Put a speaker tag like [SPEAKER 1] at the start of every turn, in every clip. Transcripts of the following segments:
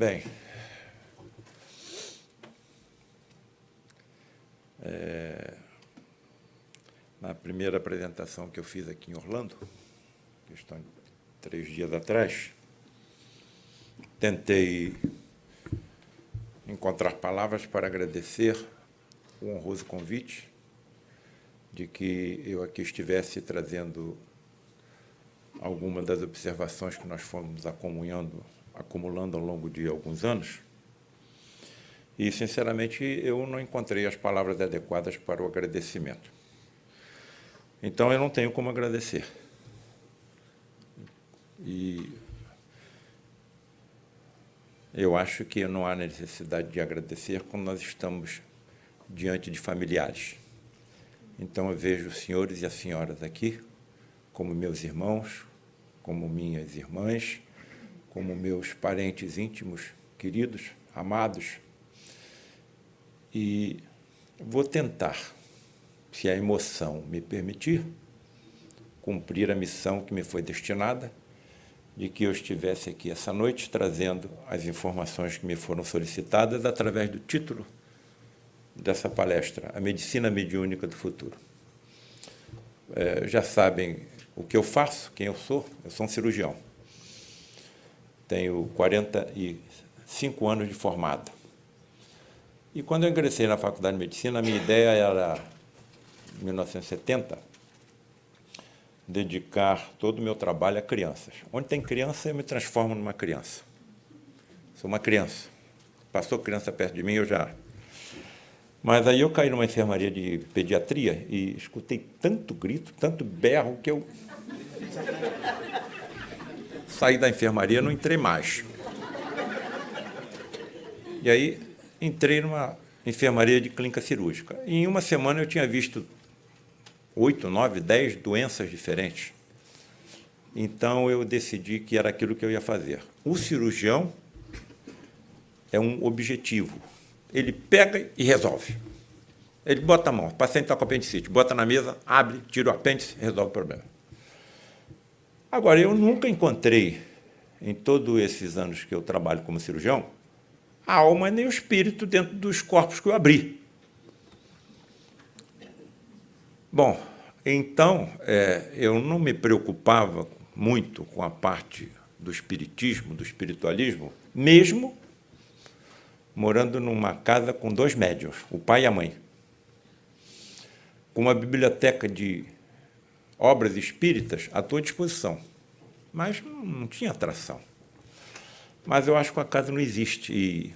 [SPEAKER 1] Bem, na primeira apresentação que eu fiz aqui em Orlando, questão de 3 dias atrás, tentei encontrar palavras para agradecer o honroso convite de que eu aqui estivesse trazendo algumas das observações que nós fomos acumulando ao longo de alguns anos. E, sinceramente, eu não encontrei as palavras adequadas para o agradecimento. Então, eu não tenho como agradecer. E eu acho que não há necessidade de agradecer quando nós estamos diante de familiares. Então, eu vejo os senhores e as senhoras aqui como meus irmãos, como minhas irmãs, como meus parentes íntimos, queridos, amados. E vou tentar, se a emoção me permitir, cumprir a missão que me foi destinada, de que eu estivesse aqui essa noite trazendo as informações que me foram solicitadas através do título dessa palestra, A Medicina Mediúnica do Futuro. Já sabem o que eu faço, quem eu sou um cirurgião. Tenho 45 anos de formado. E quando eu ingressei na Faculdade de Medicina, a minha ideia era, em 1970, dedicar todo o meu trabalho a crianças. Onde tem criança, eu me transformo numa criança. Sou uma criança. Passou criança perto de mim, eu já... Mas aí eu caí numa enfermaria de pediatria e escutei tanto grito, tanto berro, que eu saí da enfermaria e não entrei mais. E aí entrei numa enfermaria de clínica cirúrgica. E em uma semana eu tinha visto 8, 9, 10 doenças diferentes. Então eu decidi que era aquilo que eu ia fazer. O cirurgião é um objetivo. Ele pega e resolve. Ele bota a mão, o paciente está com apendicite, bota na mesa, abre, tira o apêndice, resolve o problema. Agora, eu nunca encontrei, em todos esses anos que eu trabalho como cirurgião, a alma nem o espírito dentro dos corpos que eu abri. Bom, então, eu não me preocupava muito com a parte do espiritismo, do espiritualismo, mesmo morando numa casa com 2 médiuns, o pai e a mãe, com uma biblioteca de obras espíritas à tua disposição. Mas não tinha atração. Mas eu acho que a casa não existe. E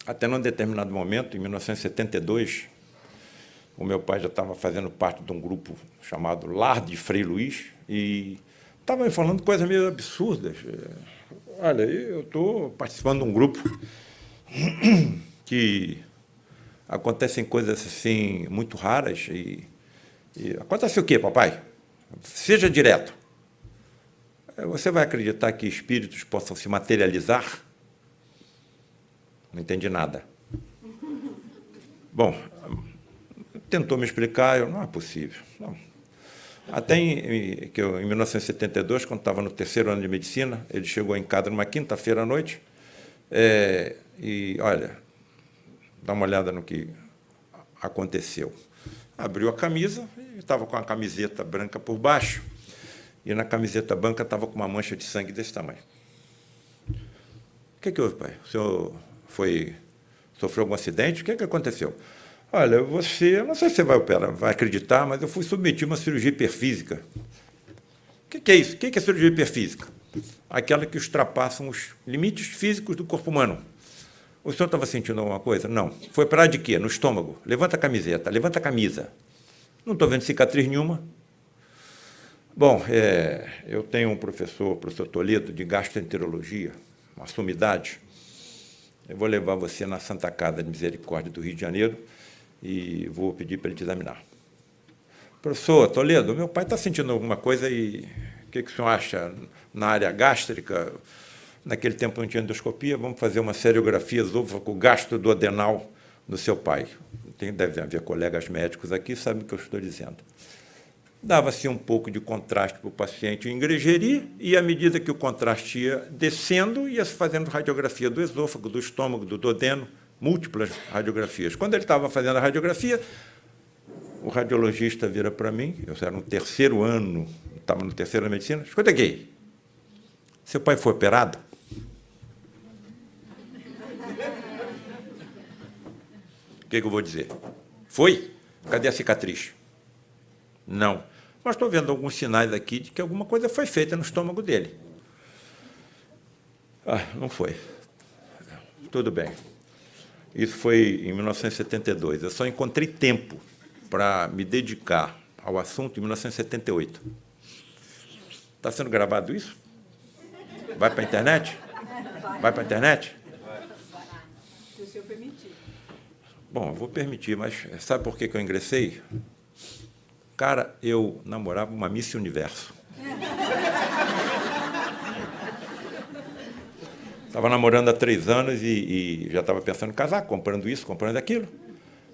[SPEAKER 1] até num determinado momento, em 1972, o meu pai já estava fazendo parte de um grupo chamado Lar de Frei Luís e estava me falando coisas meio absurdas. Olha, eu estou participando de um grupo que acontecem coisas assim muito raras e acontece o quê, papai? Seja direto. Você vai acreditar que espíritos possam se materializar? Não entendi nada. Bom, tentou me explicar, não é possível. Não. Até em 1972, quando estava no 3º ano de medicina, ele chegou em casa numa quinta-feira à noite e, olha, dá uma olhada no que aconteceu. Abriu a camisa e estava com a camiseta branca por baixo, e na camiseta branca estava com uma mancha de sangue desse tamanho. O que houve, pai? O senhor sofreu algum acidente? O que aconteceu? Olha, você, não sei se você vai acreditar, mas eu fui submetido a uma cirurgia hiperfísica. O que é isso? O que é cirurgia hiperfísica? Aquela que ultrapassa os limites físicos do corpo humano. O senhor estava sentindo alguma coisa? Não. Foi para lá de quê? No estômago. Levanta a camiseta, levanta a camisa. Não estou vendo cicatriz nenhuma. Bom, eu tenho um professor, o professor Toledo, de gastroenterologia, uma sumidade. Eu vou levar você na Santa Casa de Misericórdia do Rio de Janeiro e vou pedir para ele te examinar. Professor Toledo, meu pai está sentindo alguma coisa e o que o senhor acha na área gástrica? Naquele tempo não tinha endoscopia, vamos fazer uma seriografia esôfago-gastroduodenal do seu pai. Deve haver colegas médicos aqui, sabem o que eu estou dizendo. dava-se um pouco de contraste para o paciente ingregerir, e, à medida que o contraste ia descendo, ia se fazendo radiografia do esôfago, do estômago, do duodeno, múltiplas radiografias. Quando ele estava fazendo a radiografia, o radiologista vira para mim, eu era no terceiro ano, estava no terceiro ano de medicina, escuta aqui, seu pai foi operado? O que eu vou dizer? Foi? Cadê a cicatriz? Não. Mas estou vendo alguns sinais aqui de que alguma coisa foi feita no estômago dele. Não foi. Tudo bem. Isso foi em 1972. Eu só encontrei tempo para me dedicar ao assunto em 1978. Está sendo gravado isso? Vai para a internet? Vai para a internet?
[SPEAKER 2] Se o senhor permitir.
[SPEAKER 1] Bom, eu vou permitir, mas sabe por que eu ingressei? Cara, eu namorava uma Miss Universo. Estava namorando há 3 anos e já estava pensando em casar, comprando isso, comprando aquilo.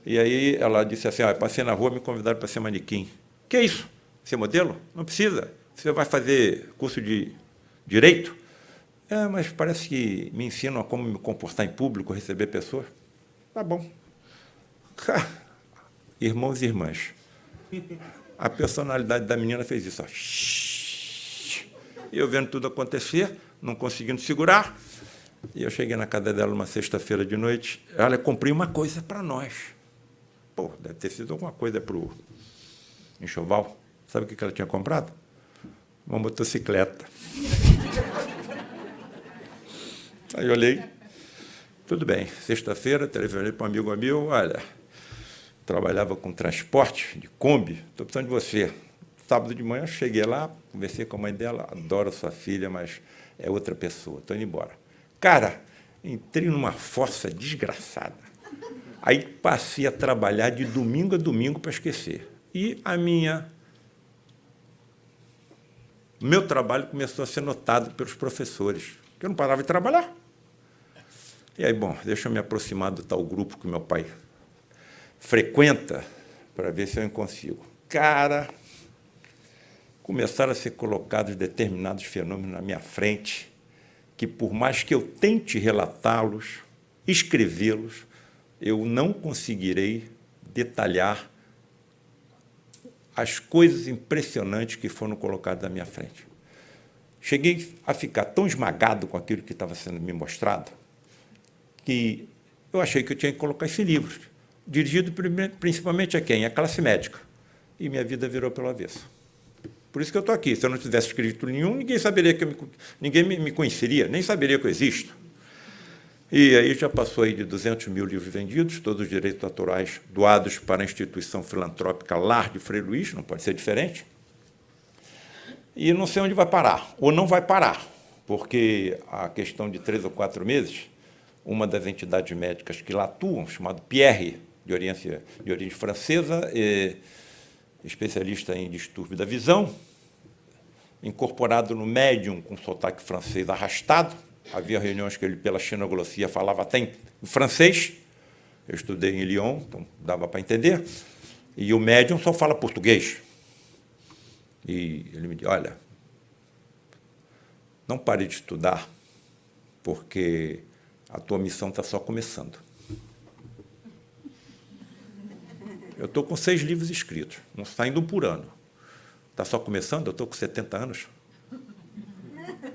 [SPEAKER 1] E aí ela disse assim, passei na rua, me convidaram para ser manequim. Que é isso? Ser modelo? Não precisa. Você vai fazer curso de Direito? Mas parece que me ensinam a como me comportar em público, receber pessoas. Tá bom. Irmãos e irmãs. A personalidade da menina fez isso. E eu vendo tudo acontecer, não conseguindo segurar. E eu cheguei na casa dela uma sexta-feira de noite. Olha, comprei uma coisa para nós. Pô, deve ter sido alguma coisa para o enxoval. Sabe o que ela tinha comprado? Uma motocicleta. Aí eu olhei. Tudo bem. Sexta-feira, telefonei para um amigo meu. Olha, trabalhava com transporte de Kombi. Estou precisando de você. Sábado de manhã, cheguei lá, conversei com a mãe dela. Adoro sua filha, mas é outra pessoa. Estou indo embora. Cara, entrei numa fossa desgraçada. Aí passei a trabalhar de domingo a domingo para esquecer. E meu trabalho começou a ser notado pelos professores, que eu não parava de trabalhar. E aí, bom, deixa eu me aproximar do tal grupo que meu pai frequenta para ver se eu consigo. Cara, começaram a ser colocados determinados fenômenos na minha frente, que, por mais que eu tente relatá-los, escrevê-los, eu não conseguirei detalhar as coisas impressionantes que foram colocadas na minha frente. Cheguei a ficar tão esmagado com aquilo que estava sendo me mostrado que eu achei que eu tinha que colocar esse livro, dirigido principalmente a quem? A classe médica. E minha vida virou pelo avesso. Por isso que eu estou aqui. Se eu não tivesse escrito nenhum, ninguém saberia que ninguém me conheceria, nem saberia que eu existo. E aí já passou aí de 200 mil livros vendidos, todos os direitos autorais doados para a instituição filantrópica Lar de Frei Luís, não pode ser diferente. E não sei onde vai parar, ou não vai parar, porque a questão de 3 ou 4 meses, uma das entidades médicas que lá atuam, chamado Pierre, de origem francesa, especialista em distúrbio da visão, incorporado no médium com sotaque francês arrastado. Havia reuniões que ele, pela xenoglossia, falava até em francês. Eu estudei em Lyon, então dava para entender. E o médium só fala português. E ele me disse, olha, não pare de estudar, porque a tua missão está só começando. Eu estou com 6 livros escritos, não saindo um por ano. Está só começando, eu estou com 70 anos.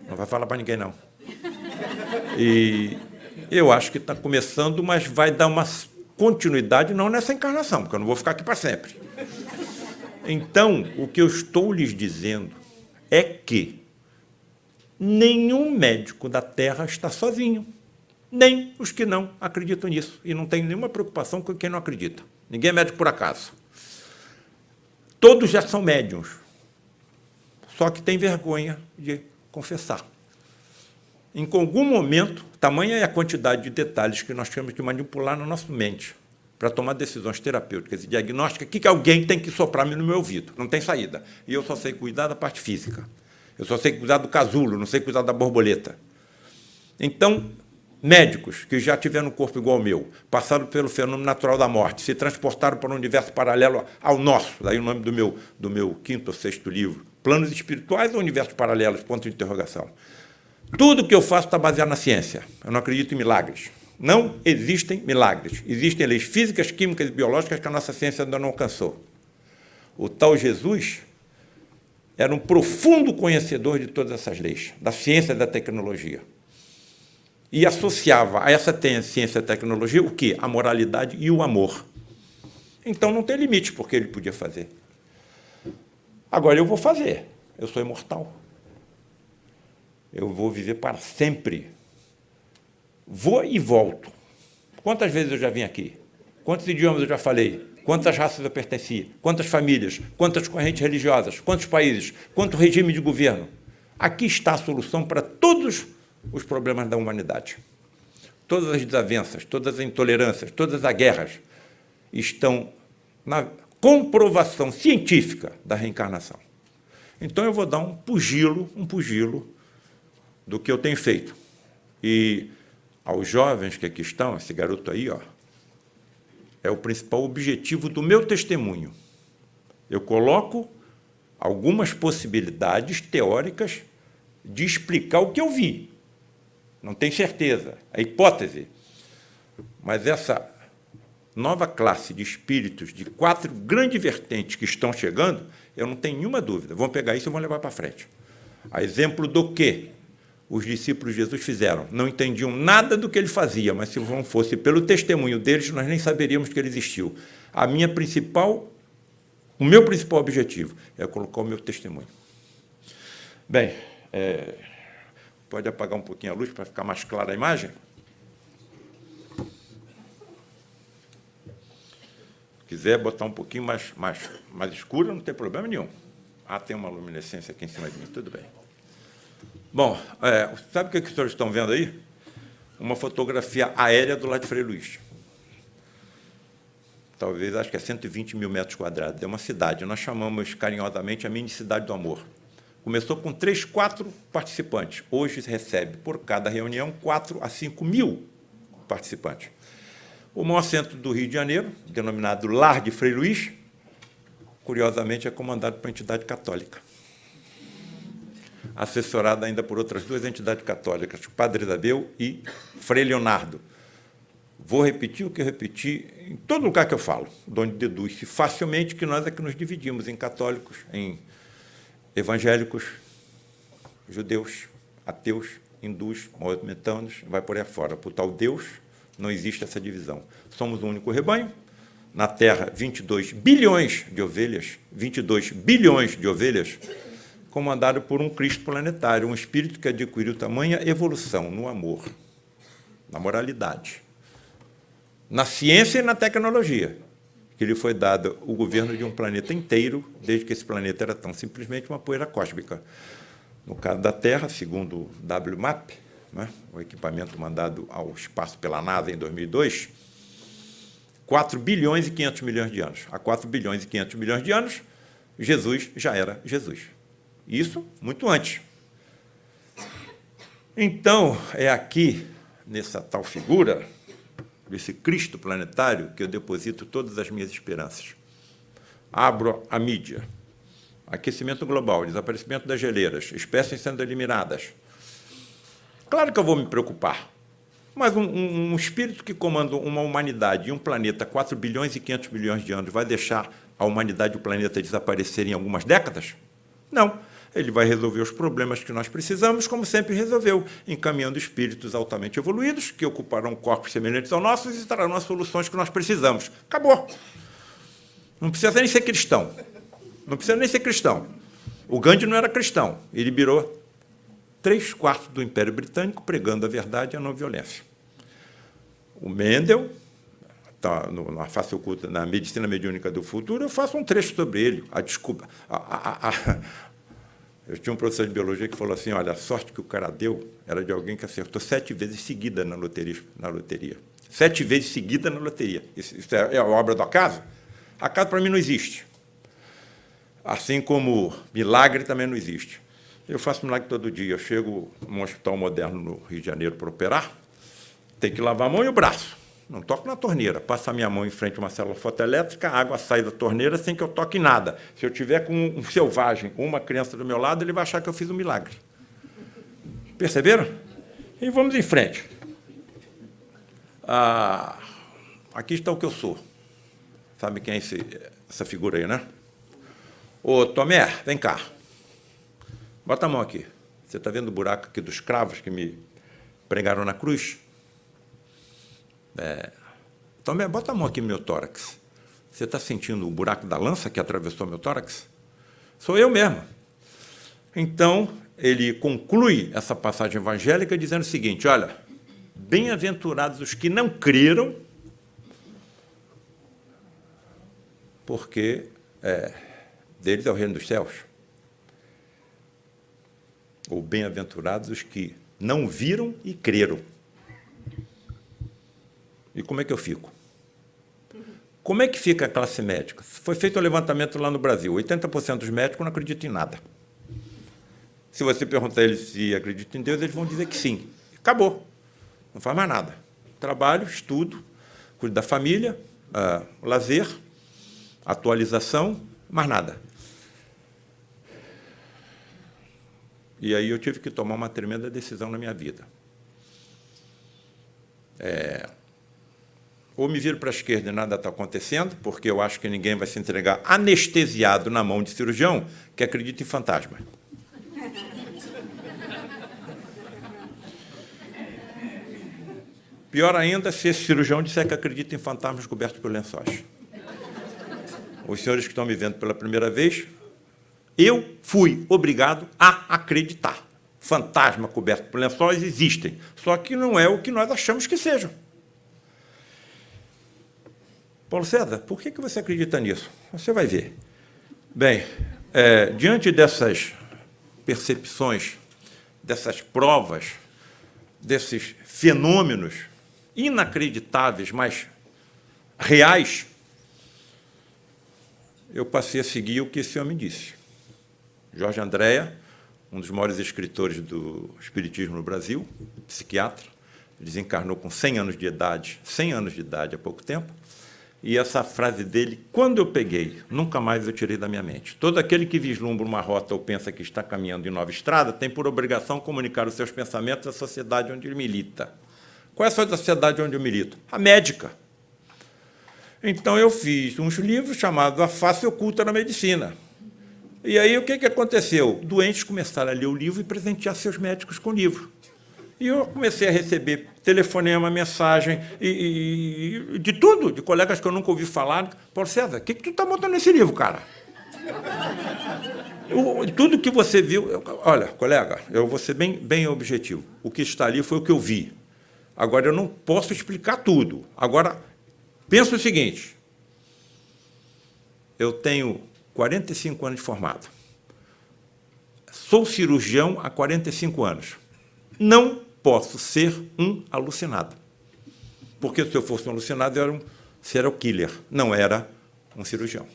[SPEAKER 1] Não vai falar para ninguém, não. E eu acho que está começando, mas vai dar uma continuidade não nessa encarnação, porque eu não vou ficar aqui para sempre. Então, o que eu estou lhes dizendo é que nenhum médico da Terra está sozinho, nem os que não acreditam nisso. E não tem nenhuma preocupação com quem não acredita. Ninguém é médico por acaso. Todos já são médiuns, só que tem vergonha de confessar. Em algum momento, tamanha é a quantidade de detalhes que nós temos que manipular na nossa mente para tomar decisões terapêuticas e diagnósticas, que alguém tem que soprar no meu ouvido. Não tem saída. E eu só sei cuidar da parte física. Eu só sei cuidar do casulo, não sei cuidar da borboleta. Então, Médicos que já tiveram um corpo igual ao meu, passaram pelo fenômeno natural da morte, se transportaram para um universo paralelo ao nosso, daí o nome do meu quinto ou sexto livro, Planos Espirituais ou Universos Paralelos, ponto de interrogação. Tudo que eu faço está baseado na ciência. Eu não acredito em milagres. Não existem milagres. Existem leis físicas, químicas e biológicas que a nossa ciência ainda não alcançou. O tal Jesus era um profundo conhecedor de todas essas leis, da ciência e da tecnologia. E associava a essa ciência e tecnologia o quê? A moralidade e o amor. Então não tem limite porque ele podia fazer. Agora eu vou fazer. Eu sou imortal. Eu vou viver para sempre. Vou e volto. Quantas vezes eu já vim aqui? Quantos idiomas eu já falei? Quantas raças eu pertenci? Quantas famílias? Quantas correntes religiosas? Quantos países? Quanto regime de governo? Aqui está a solução para todos os problemas da humanidade. Todas as desavenças, todas as intolerâncias, todas as guerras estão na comprovação científica da reencarnação. Então eu vou dar um pugilo do que eu tenho feito. E aos jovens que aqui estão, esse garoto aí, ó, é o principal objetivo do meu testemunho. Eu coloco algumas possibilidades teóricas de explicar o que eu vi. Não tenho certeza, é hipótese. Mas essa nova classe de espíritos, de 4 grandes vertentes que estão chegando, eu não tenho nenhuma dúvida. Vão pegar isso e vão levar para frente. A exemplo do que os discípulos de Jesus fizeram. Não entendiam nada do que ele fazia, mas se não fosse pelo testemunho deles, nós nem saberíamos que ele existiu. O meu principal objetivo é colocar o meu testemunho. Bem, pode apagar um pouquinho a luz para ficar mais clara a imagem? Se quiser botar um pouquinho mais escura, não tem problema nenhum. Tem uma luminescência aqui em cima de mim, tudo bem. Bom, sabe o que os senhores estão vendo aí? Uma fotografia aérea do lado de Frei Luís. Talvez, acho que é 120 mil metros quadrados. É uma cidade. Nós chamamos carinhosamente a mini cidade do amor. Começou com 3, 4 participantes. Hoje recebe, por cada reunião, 4 a 5 mil participantes. O maior centro do Rio de Janeiro, denominado Lar de Frei Luís, curiosamente, é comandado por uma entidade católica, assessorada ainda por outras 2 entidades católicas, Padre Isabel e Frei Leonardo. Vou repetir o que eu repeti em todo lugar que eu falo, de onde deduz-se facilmente que nós é que nos dividimos em católicos, em evangélicos, judeus, ateus, hindus, maometanos, vai por aí fora. Por tal Deus, não existe essa divisão. Somos um único rebanho. Na Terra, 22 bilhões de ovelhas, 22 bilhões de ovelhas, comandado por um Cristo planetário, um espírito que adquiriu tamanha evolução no amor, na moralidade, na ciência e na tecnologia, que lhe foi dado o governo de um planeta inteiro, desde que esse planeta era tão simplesmente uma poeira cósmica. No caso da Terra, segundo o WMAP, né, o equipamento mandado ao espaço pela NASA em 2002, 4 bilhões e 500 milhões de anos. Há 4 bilhões e 500 milhões de anos, Jesus já era Jesus. Isso muito antes. Então, é aqui, nessa tal figura, desse Cristo planetário, que eu deposito todas as minhas esperanças. Abro a mídia. Aquecimento global, desaparecimento das geleiras, espécies sendo eliminadas. Claro que eu vou me preocupar, mas um espírito que comanda uma humanidade e um planeta 4 bilhões e 500 milhões de anos vai deixar a humanidade e o planeta desaparecerem em algumas décadas? Não. Ele vai resolver os problemas que nós precisamos, como sempre resolveu, encaminhando espíritos altamente evoluídos, que ocuparão corpos semelhantes aos nossos e trarão as soluções que nós precisamos. Acabou. Não precisa nem ser cristão. Não precisa nem ser cristão. O Gandhi não era cristão. Ele virou 3/4 do Império Britânico pregando a verdade e a não violência. O Mendel, na face oculta, na medicina mediúnica do futuro, eu faço um trecho sobre ele. Eu tinha um professor de biologia que falou assim, olha, a sorte que o cara deu era de alguém que acertou 7 vezes seguida na loteria. 7 vezes seguida na loteria. Isso é a obra do acaso? Acaso, para mim, não existe. Assim como milagre também não existe. Eu faço milagre todo dia. Eu chego num hospital moderno no Rio de Janeiro para operar, tem que lavar a mão e o braço. Não toco na torneira. Passo a minha mão em frente a uma célula fotoelétrica, a água sai da torneira sem que eu toque nada. Se eu tiver com um selvagem ou uma criança do meu lado, ele vai achar que eu fiz um milagre. Perceberam? E vamos em frente. Aqui está o que eu sou. Sabe quem é essa figura aí, né? Ô, Tomé, vem cá. Bota a mão aqui. Você está vendo o buraco aqui dos cravos que me pregaram na cruz? Tomé, bota a mão aqui no meu tórax. Você está sentindo o buraco da lança que atravessou meu tórax? Sou eu mesmo. Então, ele conclui essa passagem evangélica dizendo o seguinte, olha, bem-aventurados os que não creram, porque deles é o reino dos céus. Ou bem-aventurados os que não viram e creram. E como é que eu fico? Como é que fica a classe médica? Foi feito um levantamento lá no Brasil. 80% dos médicos não acreditam em nada. Se você perguntar a eles se acreditam em Deus, eles vão dizer que sim. Acabou. Não faz mais nada. Trabalho, estudo, cuido da família, lazer, atualização, mais nada. E aí eu tive que tomar uma tremenda decisão na minha vida. Ou me viro para a esquerda e nada está acontecendo, porque eu acho que ninguém vai se entregar anestesiado na mão de cirurgião que acredita em fantasma. Pior ainda se esse cirurgião disser que acredita em fantasmas cobertos por lençóis. Os senhores que estão me vendo pela primeira vez, eu fui obrigado a acreditar. Fantasma coberto por lençóis existem, só que não é o que nós achamos que sejam. Paulo César, por que você acredita nisso? Você vai ver. Bem, diante dessas percepções, dessas provas, desses fenômenos inacreditáveis, mas reais, eu passei a seguir o que esse homem disse. Jorge Andréa, um dos maiores escritores do espiritismo no Brasil, psiquiatra, desencarnou com 100 anos de idade há pouco tempo, e essa frase dele, quando eu peguei, nunca mais eu tirei da minha mente. Todo aquele que vislumbra uma rota ou pensa que está caminhando em nova estrada tem por obrigação comunicar os seus pensamentos à sociedade onde ele milita. Qual é a sociedade onde eu milito? A médica. Então, eu fiz uns livros chamados A Face Oculta na Medicina. E aí, o que aconteceu? Doentes começaram a ler o livro e presentear seus médicos com o livro. E eu comecei a receber telefonema, mensagem, e de tudo, de colegas que eu nunca ouvi falar. Paulo César, o que tu está montando nesse livro, cara? Tudo que você viu... Olha, colega, eu vou ser bem objetivo. O que está ali foi o que eu vi. Agora, eu não posso explicar tudo. Agora, pensa o seguinte. Eu tenho 45 anos de formado. Sou cirurgião há 45 anos. Não posso ser um alucinado. Porque se eu fosse um alucinado, eu era um serial killer, não era um cirurgião.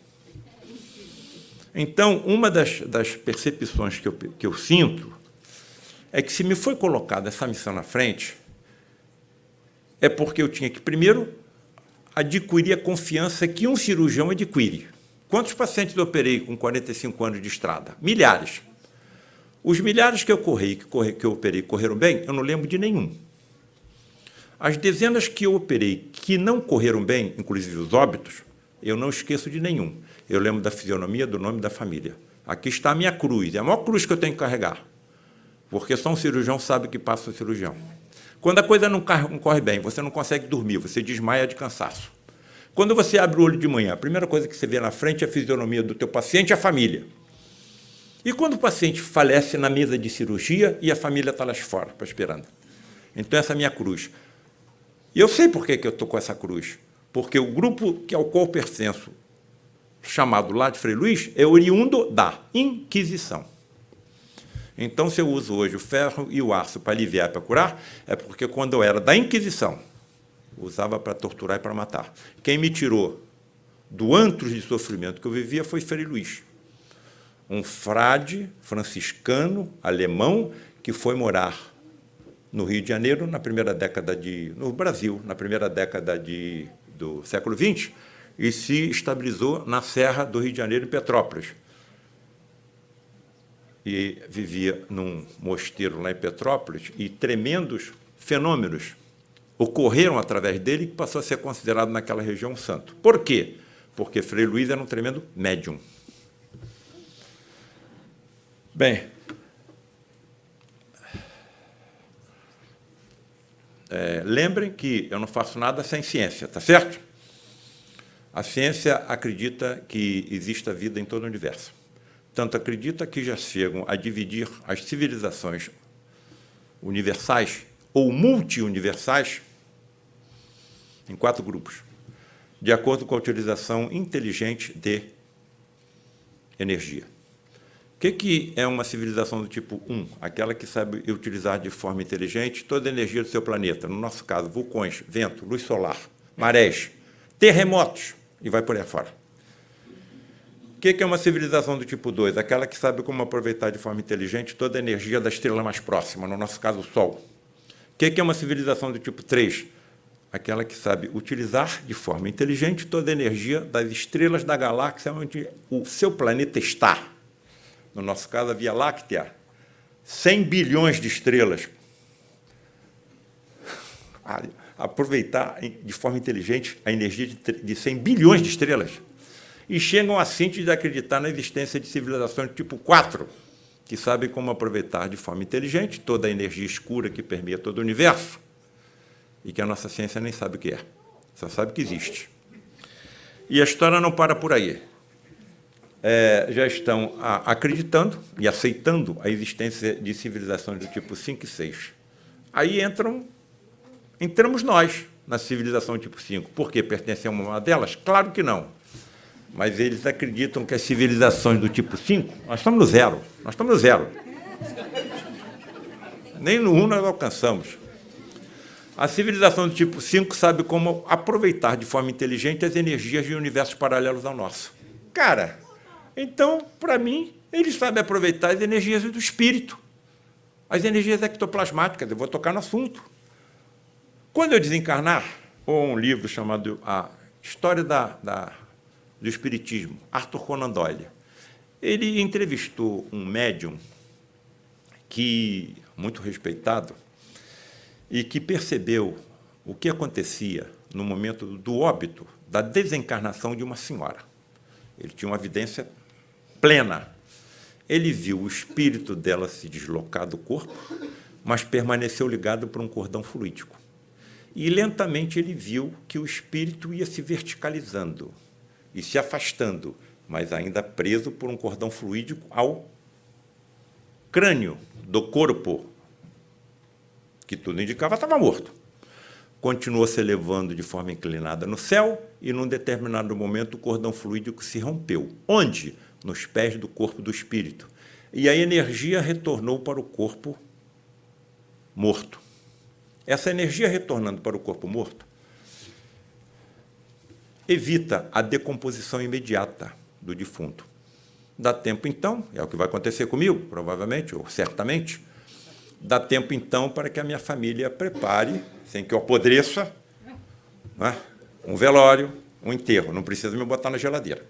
[SPEAKER 1] Então, uma das percepções que eu sinto é que, se me foi colocada essa missão na frente, é porque eu tinha que, primeiro, adquirir a confiança que um cirurgião adquire. Quantos pacientes eu operei com 45 anos de estrada? Milhares. Os milhares que eu operei correram bem, eu não lembro de nenhum. As dezenas que eu operei que não correram bem, inclusive os óbitos, eu não esqueço de nenhum. Eu lembro da fisionomia, do nome da família. Aqui está a minha cruz, é a maior cruz que eu tenho que carregar. Porque só um cirurgião sabe o que passa o cirurgião. Quando a coisa não corre bem, você não consegue dormir, você desmaia de cansaço. Quando você abre o olho de manhã, a primeira coisa que você vê na frente é a fisionomia do teu paciente e a família. E quando o paciente falece na mesa de cirurgia e a família está lá fora, esperando. Então, essa é a minha cruz. E eu sei por que eu estou com essa cruz. Porque o grupo ao qual pertenço, chamado lá de Frei Luís, é oriundo da Inquisição. Então, se eu uso hoje o ferro e o aço para aliviar e para curar, é porque, quando eu era da Inquisição, usava para torturar e para matar. Quem me tirou do antro de sofrimento que eu vivia foi Frei Luís, um frade franciscano, alemão, que foi morar no Rio de Janeiro, no Brasil, na primeira década do século XX, e se estabilizou na Serra do Rio de Janeiro, em Petrópolis. E vivia num mosteiro lá em Petrópolis, e tremendos fenômenos ocorreram através dele, que passou a ser considerado naquela região um santo. Por quê? Porque Frei Luís era um tremendo médium. Bem, lembrem que eu não faço nada sem ciência, tá certo? A ciência acredita que existe vida em todo o universo. Tanto acredita que já chegam a dividir as civilizações universais ou multiuniversais em 4 grupos, de acordo com a utilização inteligente de energia. O que é uma civilização do tipo 1? Aquela que sabe utilizar de forma inteligente toda a energia do seu planeta, no nosso caso, vulcões, vento, luz solar, marés, terremotos, e vai por aí afora. O que é uma civilização do tipo 2? Aquela que sabe como aproveitar de forma inteligente toda a energia da estrela mais próxima, no nosso caso, o Sol. O que é uma civilização do tipo 3? Aquela que sabe utilizar de forma inteligente toda a energia das estrelas da galáxia onde o seu planeta está. No nosso caso, a Via Láctea, 100 bilhões de estrelas. Aproveitar de forma inteligente a energia de 100 bilhões de estrelas. E chegam à síntese de acreditar na existência de civilizações do tipo 4, que sabem como aproveitar de forma inteligente toda a energia escura que permeia todo o universo, e que a nossa ciência nem sabe o que é, só sabe que existe. E a história não para por aí. Já estão acreditando e aceitando a existência de civilizações do tipo 5 e 6. Aí entramos nós na civilização tipo 5. Por quê? Pertencemos a uma delas? Claro que não. Mas eles acreditam que as civilizações do tipo 5, nós estamos no zero. Nós estamos no zero. Nem no 1 nós alcançamos. A civilização do tipo 5 sabe como aproveitar de forma inteligente as energias de universos paralelos ao nosso. Cara, então, para mim, eles sabem aproveitar as energias do espírito, as energias ectoplasmáticas. Eu vou tocar no assunto. Quando eu desencarnar, ou um livro chamado A História do Espiritismo, Arthur Conan Doyle, ele entrevistou um médium muito respeitado, e que percebeu o que acontecia no momento do óbito, da desencarnação de uma senhora. Ele tinha uma evidência plena. Ele viu o espírito dela se deslocar do corpo, mas permaneceu ligado por um cordão fluídico. E, lentamente, ele viu que o espírito ia se verticalizando e se afastando, mas ainda preso por um cordão fluídico ao crânio do corpo, que tudo indicava estava morto. Continuou se elevando de forma inclinada no céu e, num determinado momento, o cordão fluídico se rompeu. Onde? Nos pés do corpo do espírito. E a energia retornou para o corpo morto. Essa energia retornando para o corpo morto evita a decomposição imediata do defunto. Dá tempo, então, é o que vai acontecer comigo, provavelmente, ou certamente, dá tempo, então, para que a minha família prepare, sem que eu apodreça, né, um velório, um enterro. Não precisa me botar na geladeira.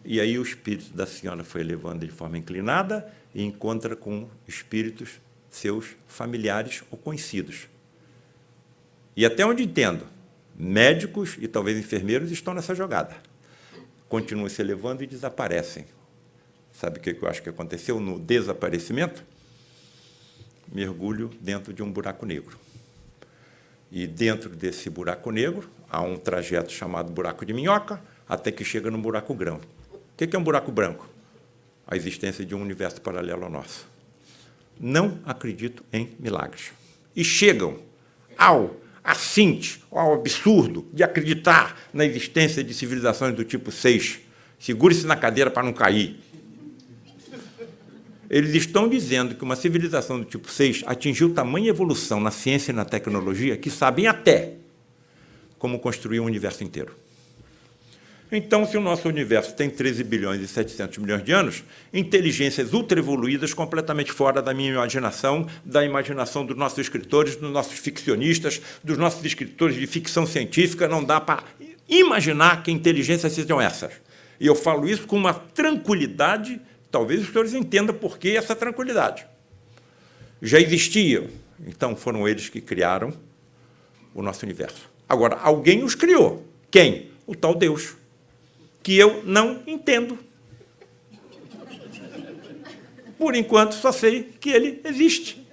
[SPEAKER 1] E aí o espírito da senhora foi levando de forma inclinada e encontra com espíritos seus familiares ou conhecidos. E até onde entendo, médicos e talvez enfermeiros estão nessa jogada. Continuam se elevando e desaparecem. Sabe o que eu acho que aconteceu no desaparecimento? Mergulho dentro de um buraco negro. E dentro desse buraco negro há um trajeto chamado buraco de minhoca, até que chega no buraco branco. O que é um buraco branco? A existência de um universo paralelo ao nosso. Não acredito em milagres. E chegam ao absurdo de acreditar na existência de civilizações do tipo 6. Segure-se na cadeira para não cair. Eles estão dizendo que uma civilização do tipo 6 atingiu tamanha evolução na ciência e na tecnologia que sabem até como construir um universo inteiro. Então, se o nosso universo tem 13 bilhões e 700 milhões de anos, inteligências ultra-evoluídas completamente fora da minha imaginação, da imaginação dos nossos escritores, dos nossos ficcionistas, dos nossos escritores de ficção científica, não dá para imaginar que inteligências sejam essas. E eu falo isso com uma tranquilidade, talvez os senhores entendam por que essa tranquilidade. Já existiam, então foram eles que criaram o nosso universo. Agora, alguém os criou. Quem? O tal Deus, que eu não entendo. Por enquanto, só sei que ele existe.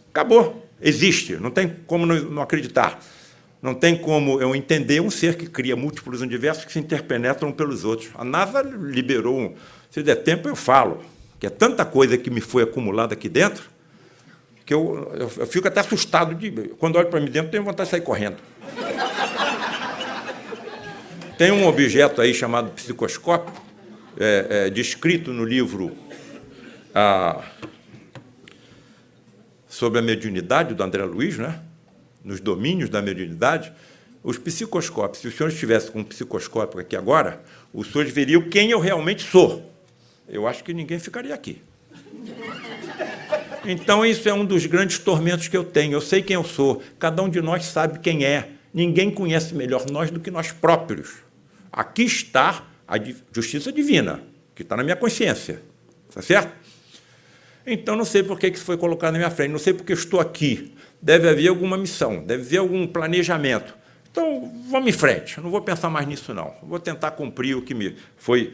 [SPEAKER 1] Acabou. Existe. Não tem como não acreditar. Não tem como eu entender um ser que cria múltiplos universos que se interpenetram pelos outros. A NASA liberou, se der tempo eu falo, que é tanta coisa que me foi acumulada aqui dentro, que eu fico até assustado. Quando olho para mim dentro, tenho vontade de sair correndo. Tem um objeto aí chamado psicoscópio, descrito no livro sobre a mediunidade, do André Luiz, né? Nos domínios da mediunidade. Os psicoscópios, se os senhores estivessem com um psicoscópio aqui agora, os senhores veriam quem eu realmente sou. Eu acho que ninguém ficaria aqui. Então, isso é um dos grandes tormentos que eu tenho. Eu sei quem eu sou, cada um de nós sabe quem é. Ninguém conhece melhor nós do que nós próprios. Aqui está a justiça divina, que está na minha consciência. Está certo? Então, não sei por que isso foi colocado na minha frente, não sei porque eu estou aqui. Deve haver alguma missão, deve haver algum planejamento. Então, vamos em frente, não vou pensar mais nisso, não. Vou tentar cumprir o que me foi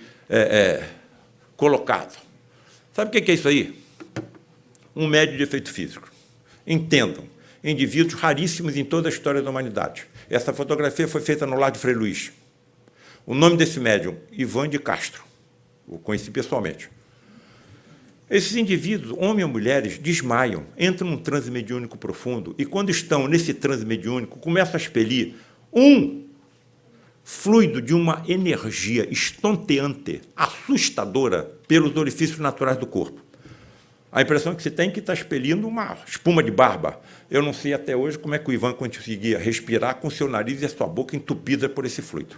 [SPEAKER 1] colocado. Sabe o que é isso aí? Um médio de efeito físico. Entendam, indivíduos raríssimos em toda a história da humanidade. Essa fotografia foi feita no lar de Frei Luís. O nome desse médium, Ivan de Castro. O conheci pessoalmente. Esses indivíduos, homens ou mulheres, desmaiam, entram num transe mediúnico profundo e, quando estão nesse transe mediúnico, começam a expelir um fluido de uma energia estonteante, assustadora, pelos orifícios naturais do corpo. A impressão que se tem é que está expelindo uma espuma de barba. Eu não sei até hoje como é que o Ivan conseguia respirar com seu nariz e a sua boca entupida por esse fluido.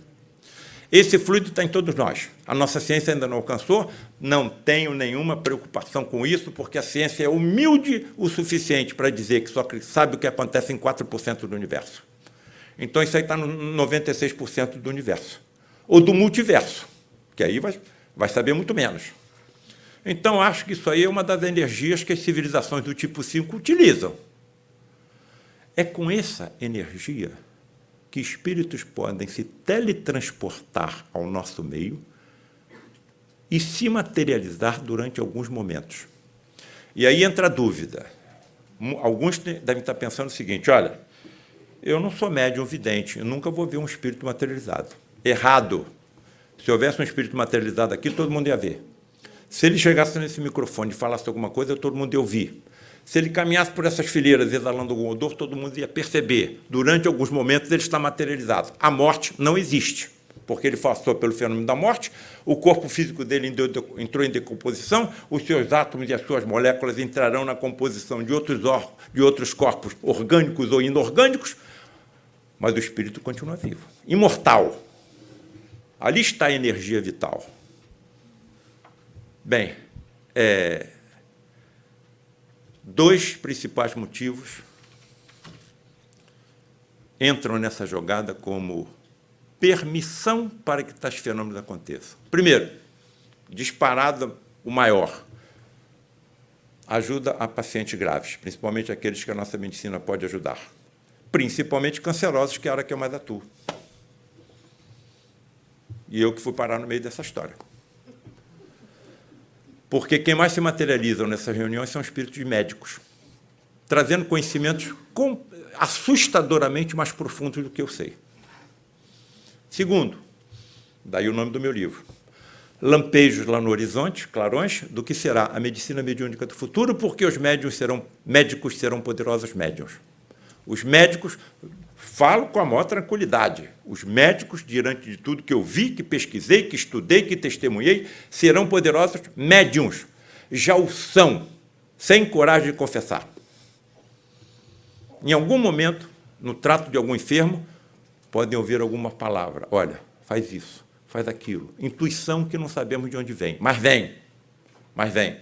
[SPEAKER 1] Esse fluido está em todos nós. A nossa ciência ainda não alcançou, não tenho nenhuma preocupação com isso, porque a ciência é humilde o suficiente para dizer que só sabe o que acontece em 4% do universo. Então, isso aí está no 96% do universo. Ou do multiverso, que aí vai saber muito menos. Então, acho que isso aí é uma das energias que as civilizações do tipo 5 utilizam. É com essa energia que espíritos podem se teletransportar ao nosso meio e se materializar durante alguns momentos. E aí entra a dúvida. Alguns devem estar pensando o seguinte: olha, eu não sou médium vidente, eu nunca vou ver um espírito materializado. Errado. Se houvesse um espírito materializado aqui, todo mundo ia ver. Se ele chegasse nesse microfone e falasse alguma coisa, todo mundo ia ouvir. Se ele caminhasse por essas fileiras exalando algum odor, todo mundo ia perceber. Durante alguns momentos, ele está materializado. A morte não existe, porque ele passou pelo fenômeno da morte, o corpo físico dele entrou em decomposição, os seus átomos e as suas moléculas entrarão na composição de outros corpos orgânicos ou inorgânicos, mas o espírito continua vivo. Imortal. Ali está a energia vital. Bem, dois principais motivos entram nessa jogada como permissão para que tais fenômenos aconteçam. Primeiro, disparado o maior, ajuda a pacientes graves, principalmente aqueles que a nossa medicina pode ajudar, principalmente cancerosos, que é a área que eu mais atuo. E eu que fui parar no meio dessa história. Porque quem mais se materializam nessas reuniões são espíritos de médicos, trazendo conhecimentos assustadoramente mais profundos do que eu sei. Segundo, daí o nome do meu livro, Lampejos lá no Horizonte, Clarões, do que será a medicina mediúnica do futuro, porque os médicos serão poderosos médiuns. Os médicos, falo com a maior tranquilidade, os médicos, diante de tudo que eu vi, que pesquisei, que estudei, que testemunhei, serão poderosos médiuns. Já o são, sem coragem de confessar. Em algum momento, no trato de algum enfermo, podem ouvir alguma palavra. Olha, faz isso, faz aquilo. Intuição que não sabemos de onde vem, mas vem, mas vem.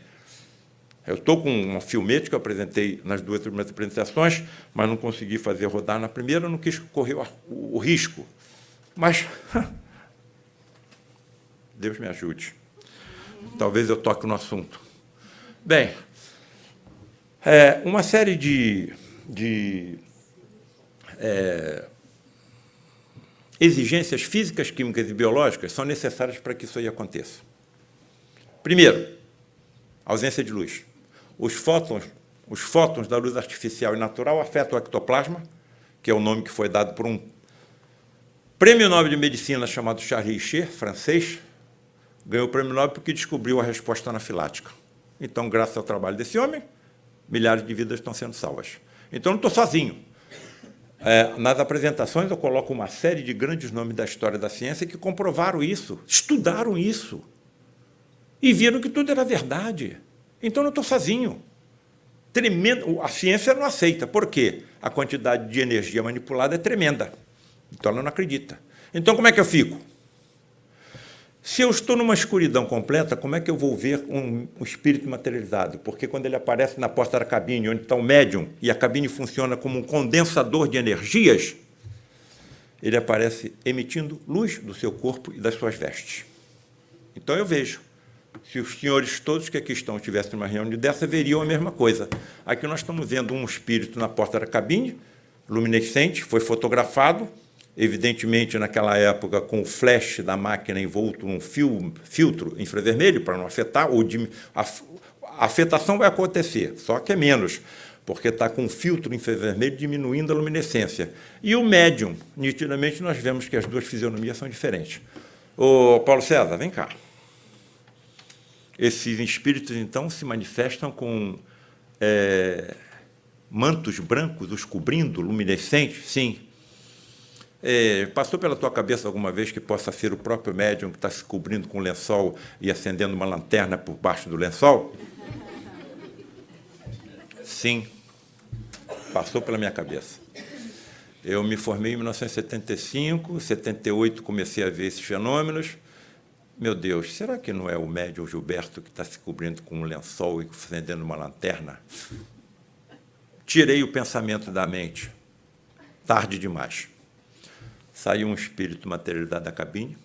[SPEAKER 1] Eu estou com um filmete que eu apresentei nas 2 primeiras apresentações, mas não consegui fazer rodar na primeira, não quis correr o risco. Mas Deus me ajude. Talvez eu toque no assunto. Bem, uma série de exigências físicas, químicas e biológicas são necessárias para que isso aí aconteça. Primeiro, ausência de luz. Os fótons da luz artificial e natural afetam o ectoplasma, que é o nome que foi dado por um prêmio Nobel de Medicina chamado Charles Richer, francês, ganhou o prêmio Nobel porque descobriu a resposta anafilática. Então, graças ao trabalho desse homem, milhares de vidas estão sendo salvas. Então, não estou sozinho. Nas apresentações, eu coloco uma série de grandes nomes da história da ciência que comprovaram isso, estudaram isso, e viram que tudo era verdade. Então, não estou sozinho. Tremendo. A ciência não aceita. Por quê? A quantidade de energia manipulada é tremenda. Então, ela não acredita. Então, como é que eu fico? Se eu estou numa escuridão completa, como é que eu vou ver um espírito materializado? Porque quando ele aparece na porta da cabine, onde está o médium, e a cabine funciona como um condensador de energias, ele aparece emitindo luz do seu corpo e das suas vestes. Então, eu vejo. Se os senhores todos que aqui estão tivessem uma reunião dessa, veriam a mesma coisa. Aqui nós estamos vendo um espírito na porta da cabine, luminescente, foi fotografado, evidentemente, naquela época, com o flash da máquina envolto num filtro infravermelho, para não afetar, a afetação vai acontecer, só que é menos, porque está com o filtro infravermelho diminuindo a luminescência. E o médium, nitidamente, nós vemos que as duas fisionomias são diferentes. Ô, Paulo César, vem cá. Esses espíritos, então, se manifestam com mantos brancos os cobrindo, luminescentes? Sim. Passou pela tua cabeça alguma vez que possa ser o próprio médium que está se cobrindo com um lençol e acendendo uma lanterna por baixo do lençol? Sim. Passou pela minha cabeça. Eu me formei em 1975, 78 comecei a ver esses fenômenos. Meu Deus, será que não é o médium Gilberto que está se cobrindo com um lençol e acendendo uma lanterna? Tirei o pensamento da mente. Tarde demais. Saiu um espírito materializado da cabine,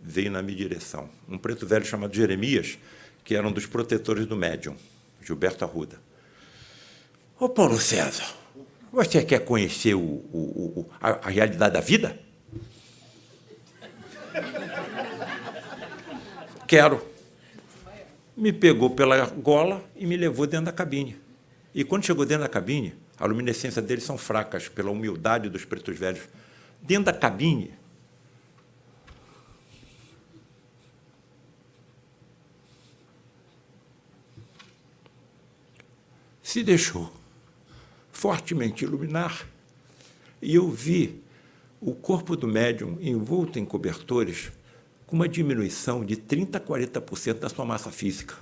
[SPEAKER 1] veio na minha direção. Um preto velho chamado Jeremias, que era um dos protetores do médium, Gilberto Arruda. Ô, Paulo César, você quer conhecer a realidade da vida? Quero. Me pegou pela gola e me levou dentro da cabine. E quando chegou dentro da cabine, a luminescência deles são fracas, pela humildade dos pretos velhos. Dentro da cabine, se deixou fortemente iluminar e eu vi o corpo do médium envolto em cobertores com uma diminuição de 30% a 40% da sua massa física.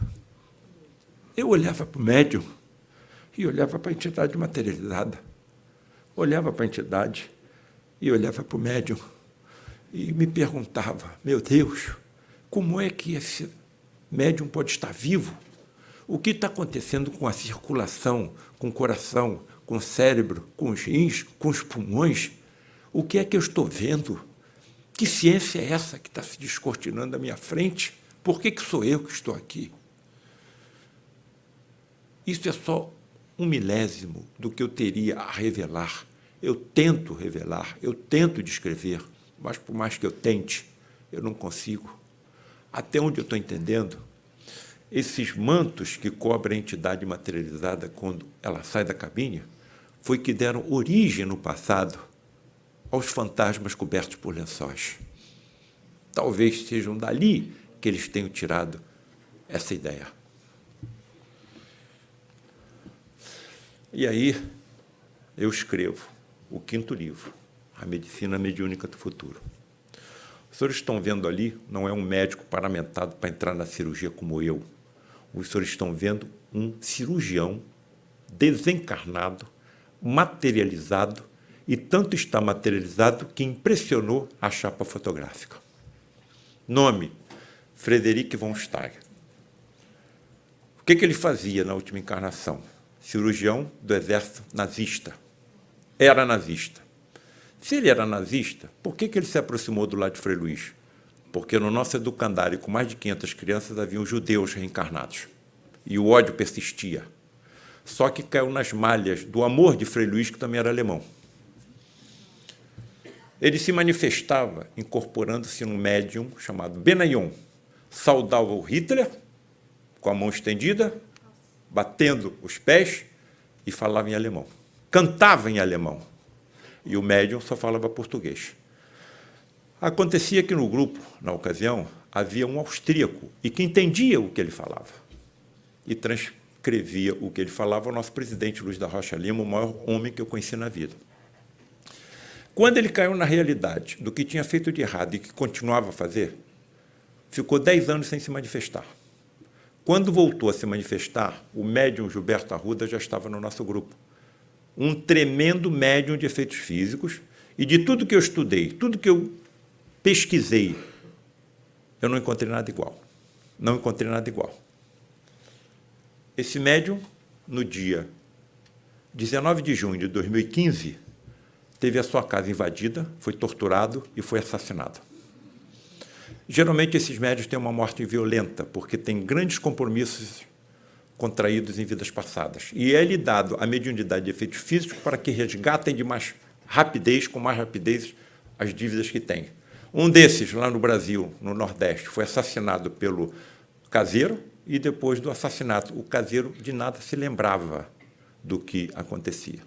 [SPEAKER 1] Eu olhava para o médium e olhava para a entidade materializada. Olhava para a entidade e olhava para o médium e me perguntava, meu Deus, como é que esse médium pode estar vivo? O que está acontecendo com a circulação, com o coração, com o cérebro, com os rins, com os pulmões? O que é que eu estou vendo? Que ciência é essa que está se descortinando à minha frente? Por que sou eu que estou aqui? Isso é só um milésimo do que eu teria a revelar. Eu tento revelar, eu tento descrever, mas, por mais que eu tente, eu não consigo. Até onde eu estou entendendo, esses mantos que cobrem a entidade materializada quando ela sai da cabine, foi que deram origem, no passado, aos fantasmas cobertos por lençóis. Talvez sejam dali que eles tenham tirado essa ideia. E aí eu escrevo o 5º livro, A Medicina Mediúnica do Futuro. Os senhores estão vendo ali, não é um médico paramentado para entrar na cirurgia como eu. Os senhores estão vendo um cirurgião desencarnado, materializado, e tanto está materializado que impressionou a chapa fotográfica. Nome, Frederick von Stagg. O que ele fazia na última encarnação? Cirurgião do exército nazista. Era nazista. Se ele era nazista, por que ele se aproximou do lado de Frei Luís? Porque no nosso educandário, com mais de 500 crianças, haviam judeus reencarnados. E o ódio persistia. Só que caiu nas malhas do amor de Frei Luís, que também era alemão. Ele se manifestava incorporando-se num médium chamado Benayon. Saudava o Hitler, com a mão estendida, batendo os pés, e falava em alemão. Cantava em alemão. E o médium só falava português. Acontecia que no grupo, na ocasião, havia um austríaco, e que entendia o que ele falava. E transcrevia o que ele falava ao nosso presidente, Luiz da Rocha Lima, o maior homem que eu conheci na vida. Quando ele caiu na realidade do que tinha feito de errado e que continuava a fazer, ficou 10 anos sem se manifestar. Quando voltou a se manifestar, o médium Gilberto Arruda já estava no nosso grupo. Um tremendo médium de efeitos físicos, e de tudo que eu estudei, tudo que eu pesquisei, eu não encontrei nada igual. Não encontrei nada igual. Esse médium, no dia 19 de junho de 2015, teve a sua casa invadida, foi torturado e foi assassinado. Geralmente, esses médiuns têm uma morte violenta, porque têm grandes compromissos contraídos em vidas passadas. E é-lhe dado a mediunidade de efeitos físicos para que resgatem de mais rapidez, com mais rapidez, as dívidas que têm. Um desses, lá no Brasil, no Nordeste, foi assassinado pelo caseiro, e depois do assassinato, o caseiro de nada se lembrava do que acontecia,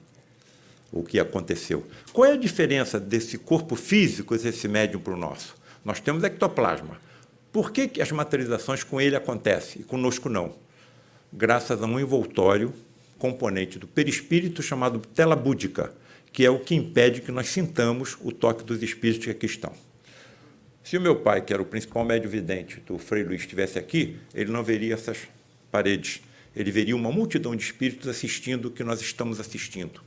[SPEAKER 1] o que aconteceu. Qual é a diferença desse corpo físico, desse médium, para o nosso? Nós temos ectoplasma. Por que as materializações com ele acontecem e conosco não? Graças a um envoltório componente do perispírito chamado tela búdica, que é o que impede que nós sintamos o toque dos espíritos que aqui estão. Se o meu pai, que era o principal médium vidente do Frei Luís, estivesse aqui, ele não veria essas paredes. Ele veria uma multidão de espíritos assistindo o que nós estamos assistindo.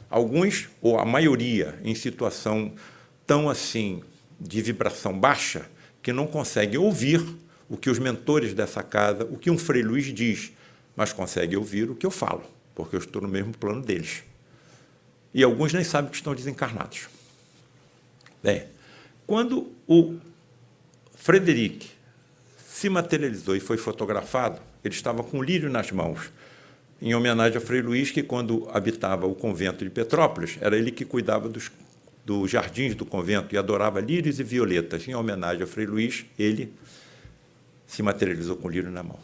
[SPEAKER 1] Alguns, ou a maioria, em situação tão assim de vibração baixa, que não conseguem ouvir o que os mentores dessa casa, o que um Frei Luís diz, mas conseguem ouvir o que eu falo, porque eu estou no mesmo plano deles. E alguns nem sabem que estão desencarnados. Bem, quando o Frederick se materializou e foi fotografado, ele estava com um lírio nas mãos, em homenagem a Frei Luís, que, quando habitava o convento de Petrópolis, era ele que cuidava dos jardins do convento e adorava lírios e violetas. Em homenagem a Frei Luís, ele se materializou com o lírio na mão.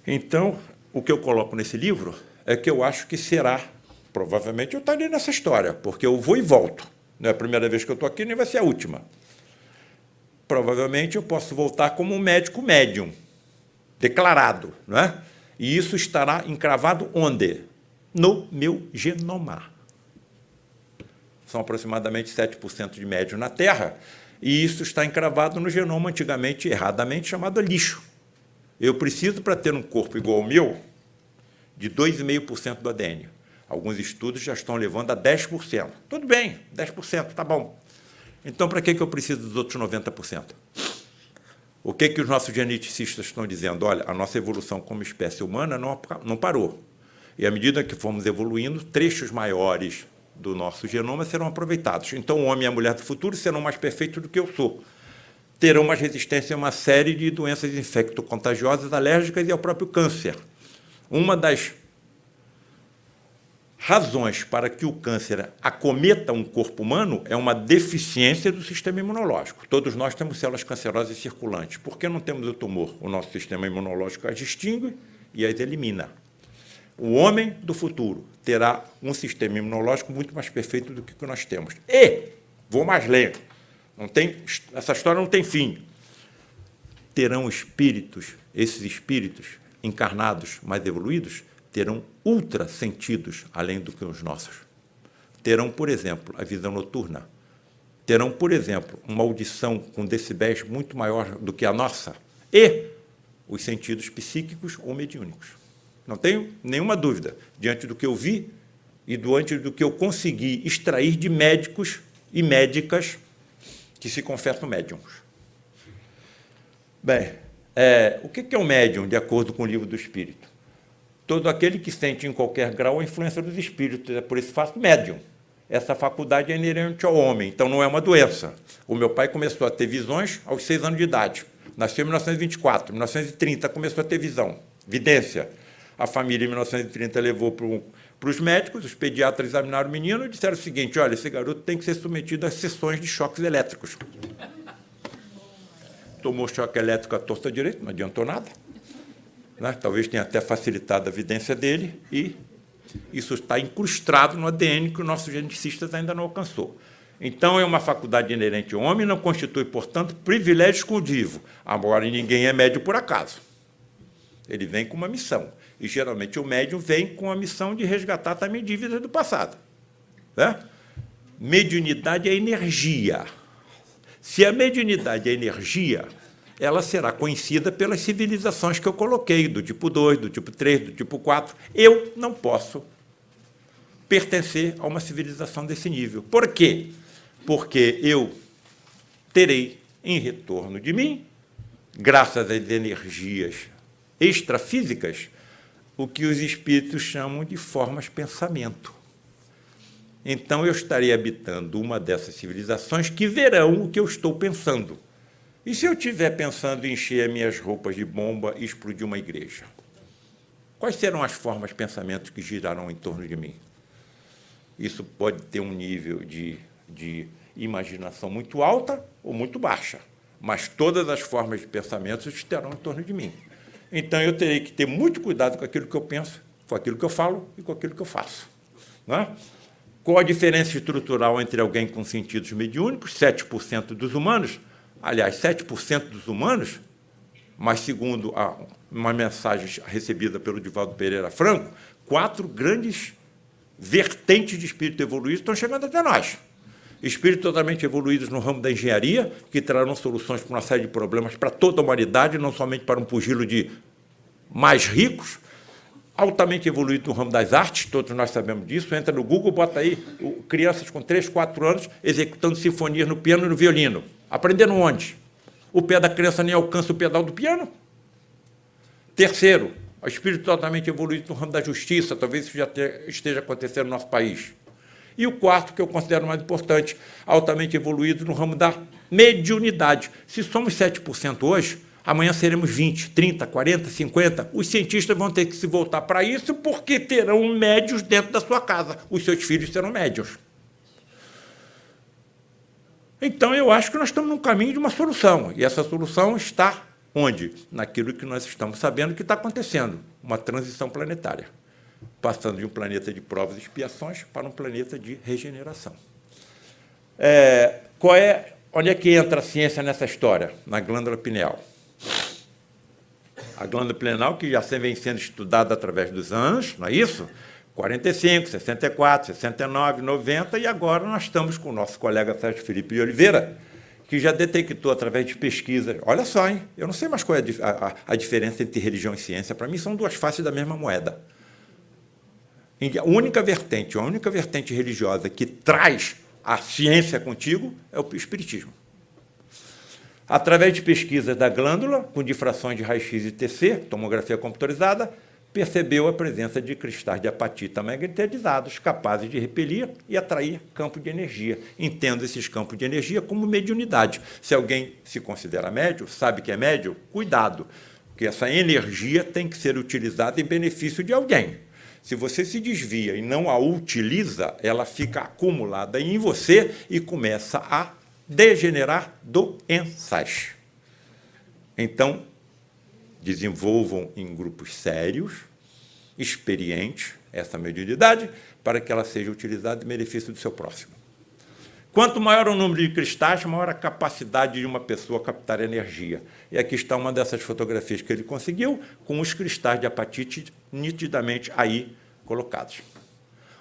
[SPEAKER 1] Então, o que eu coloco nesse livro é que eu acho que será, provavelmente eu estarei nessa história, porque eu vou e volto. Não é a primeira vez que eu estou aqui, nem vai ser a última. Provavelmente eu posso voltar como um médico médium, declarado, não é? E isso estará encravado onde? No meu genoma. São aproximadamente 7% de médium na Terra, e isso está encravado no genoma, antigamente, erradamente, chamado lixo. Eu preciso, para ter um corpo igual ao meu, de 2,5% do ADN. Alguns estudos já estão levando a 10%. Tudo bem, 10%, tá bom. Então, para que eu preciso dos outros 90%? O que os nossos geneticistas estão dizendo? Olha, a nossa evolução como espécie humana não parou. E, à medida que formos evoluindo, trechos maiores do nosso genoma serão aproveitados. Então, o homem e a mulher do futuro serão mais perfeitos do que eu sou. Terão mais resistência a uma série de doenças infecto-contagiosas, alérgicas e ao próprio câncer. Uma das razões para que o câncer acometa um corpo humano é uma deficiência do sistema imunológico. Todos nós temos células cancerosas circulantes. Por que não temos o tumor? O nosso sistema imunológico as distingue e as elimina. O homem do futuro terá um sistema imunológico muito mais perfeito do que o que nós temos. E, vou mais lento, essa história não tem fim. Terão espíritos, esses espíritos encarnados mais evoluídos, terão ultra-sentidos além do que os nossos. Terão, por exemplo, a visão noturna. Terão, por exemplo, uma audição com decibéis muito maior do que a nossa e os sentidos psíquicos ou mediúnicos. Não tenho nenhuma dúvida, diante do que eu vi e diante do que eu consegui extrair de médicos e médicas que se confessam médiums. Bem, o que é um médium, de acordo com o Livro do Espírito? Todo aquele que sente em qualquer grau a influência dos espíritos, é por isso faço médium. Essa faculdade é inerente ao homem, então não é uma doença. O meu pai começou a ter visões aos 6 anos de idade. Nasceu em 1924, em 1930 começou a ter visão, vidência. A família, em 1930, levou para os médicos, os pediatras examinaram o menino e disseram o seguinte: olha, esse garoto tem que ser submetido a sessões de choques elétricos. Tomou choque elétrico à torta direita, não adiantou nada. Né? Talvez tenha até facilitado a vidência dele, e isso está incrustado no ADN que os nossos geneticistas ainda não alcançou. Então, é uma faculdade inerente ao homem, não constitui, portanto, privilégio exclusivo. Agora, ninguém é médium por acaso. Ele vem com uma missão. E, geralmente, o médium vem com a missão de resgatar também dívidas do passado. Né? Mediunidade é energia. Se a mediunidade é energia, ela será conhecida pelas civilizações que eu coloquei, do tipo 2, do tipo 3, do tipo 4. Eu não posso pertencer a uma civilização desse nível. Por quê? Porque eu terei em retorno de mim, graças às energias extrafísicas, o que os espíritos chamam de formas-pensamento. Então, eu estarei habitando uma dessas civilizações que verão o que eu estou pensando. E se eu estiver pensando em encher as minhas roupas de bomba e explodir uma igreja? Quais serão as formas-pensamento que girarão em torno de mim? Isso pode ter um nível de imaginação muito alta ou muito baixa, mas todas as formas de pensamento estarão em torno de mim. Então, eu terei que ter muito cuidado com aquilo que eu penso, com aquilo que eu falo e com aquilo que eu faço. Não é? Qual a diferença estrutural entre alguém com sentidos mediúnicos, 7% dos humanos? Aliás, 7% dos humanos, mas, segundo uma mensagem recebida pelo Divaldo Pereira Franco, 4 grandes vertentes de espírito evoluído estão chegando até nós. Espíritos totalmente evoluídos no ramo da engenharia, que trarão soluções para uma série de problemas para toda a humanidade, não somente para um pugilo de mais ricos. Altamente evoluído no ramo das artes, todos nós sabemos disso. Entra no Google, bota aí crianças com 3, 4 anos executando sinfonias no piano e no violino. Aprenderam onde? O pé da criança nem alcança o pedal do piano. Terceiro, o espírito totalmente evoluído no ramo da justiça, talvez isso já esteja acontecendo no nosso país. E o quarto, que eu considero mais importante, altamente evoluído no ramo da mediunidade. Se somos 7% hoje, amanhã seremos 20, 30, 40, 50. Os cientistas vão ter que se voltar para isso, porque terão médios dentro da sua casa. Os seus filhos serão médios. Então, eu acho que nós estamos num caminho de uma solução. E essa solução está onde? Naquilo que nós estamos sabendo que está acontecendo, uma transição planetária, passando de um planeta de provas e expiações para um planeta de regeneração. Onde é que entra a ciência nessa história? Na glândula pineal. A glândula pineal, que já vem sendo estudada através dos anos, não é isso? 45, 64, 69, 90, e agora nós estamos com o nosso colega Sérgio Felipe de Oliveira, que já detectou através de pesquisas. Olha só, hein? Eu não sei mais qual é a diferença entre religião e ciência. Para mim, são duas faces da mesma moeda. A única vertente religiosa que traz a ciência contigo é o espiritismo. Através de pesquisas da glândula, com difrações de raio-x e TC, tomografia computadorizada, percebeu a presença de cristais de apatita magnetizados, capazes de repelir e atrair campo de energia. Entendo esses campos de energia como mediunidade. Se alguém se considera médium, sabe que é médium, cuidado, porque essa energia tem que ser utilizada em benefício de alguém. Se você se desvia e não a utiliza, ela fica acumulada em você e começa a degenerar doenças. Então, desenvolvam em grupos sérios, experientes, essa mediunidade, para que ela seja utilizada em benefício do seu próximo. Quanto maior o número de cristais, maior a capacidade de uma pessoa captar energia. E aqui está uma dessas fotografias que ele conseguiu, com os cristais de apatite nitidamente aí colocados.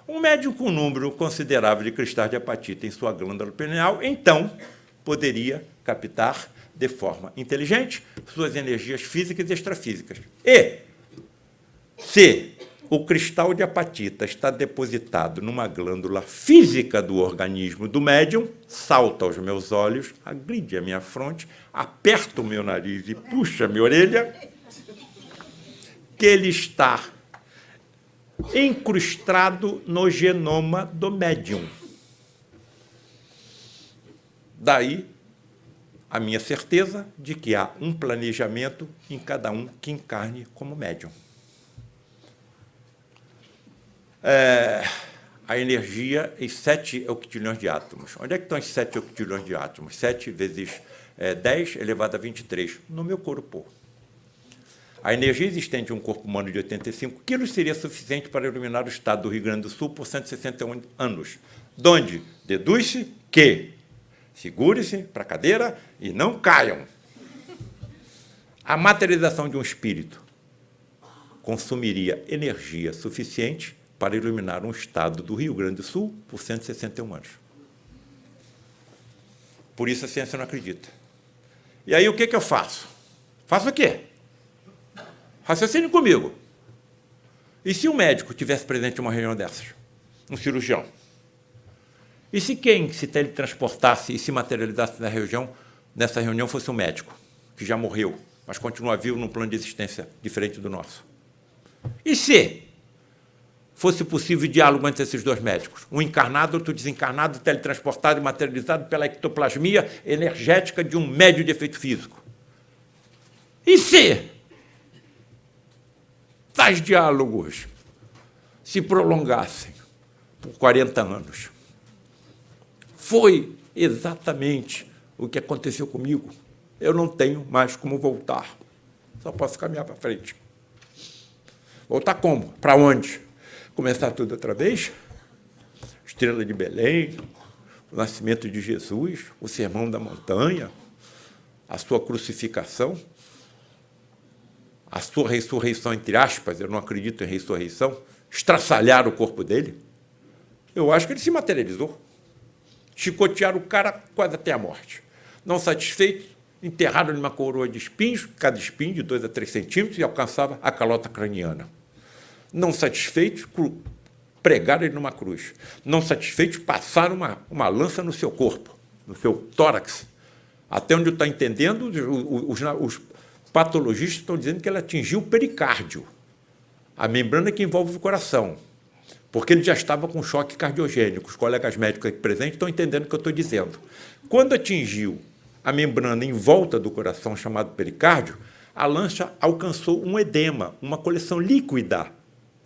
[SPEAKER 1] Um médium com um número considerável de cristais de apatite em sua glândula pineal, então, poderia captar de forma inteligente suas energias físicas e extrafísicas. E, se o cristal de apatita está depositado numa glândula física do organismo do médium, salta aos meus olhos, agride a minha fronte, aperta o meu nariz e puxa a minha orelha, que ele está incrustado no genoma do médium. Daí a minha certeza de que há um planejamento em cada um que encarne como médium. A energia em 7 octilhões de átomos. Onde é que estão os 7 octilhões de átomos? 7 vezes 10 elevado a 23, no meu corpo. A energia existente em um corpo humano de 85 quilos seria suficiente para iluminar o estado do Rio Grande do Sul por 161 anos. Donde deduz-se que segure-se para a cadeira e não caiam. A materialização de um espírito consumiria energia suficiente para iluminar um estado do Rio Grande do Sul por 161 anos. Por isso a ciência não acredita. E aí o que eu faço? Faço o quê? Raciocine comigo. E se um médico tivesse presente em uma reunião dessas? Um cirurgião? E se quem se teletransportasse e se materializasse nessa reunião fosse um médico, que já morreu, mas continua vivo num plano de existência diferente do nosso? E se fosse possível diálogo entre esses dois médicos, um encarnado, outro desencarnado, teletransportado e materializado pela ectoplasmia energética de um médio de efeito físico? E se tais diálogos se prolongassem por 40 anos? Foi exatamente o que aconteceu comigo. Eu não tenho mais como voltar. Só posso caminhar para frente. Voltar como? Para onde? Começar tudo outra vez? Estrela de Belém, o nascimento de Jesus, o sermão da montanha, a sua crucificação, a sua ressurreição, entre aspas, eu não acredito em ressurreição, estraçalhar o corpo dele. Eu acho que ele se materializou. Chicotearam o cara quase até a morte. Não satisfeito, enterraram numa coroa de espinhos, cada espinho de 2 a 3 centímetros, e alcançava a calota craniana. Não satisfeitos, pregaram ele numa cruz. Não satisfeitos, passaram uma lança no seu corpo, no seu tórax. Até onde eu estou entendendo, os patologistas estão dizendo que ele atingiu o pericárdio, a membrana que envolve o coração, porque ele já estava com choque cardiogênico. Os colegas médicos aqui presentes estão entendendo o que eu estou dizendo. Quando atingiu a membrana em volta do coração, chamado pericárdio, a lança alcançou um edema, uma coleção líquida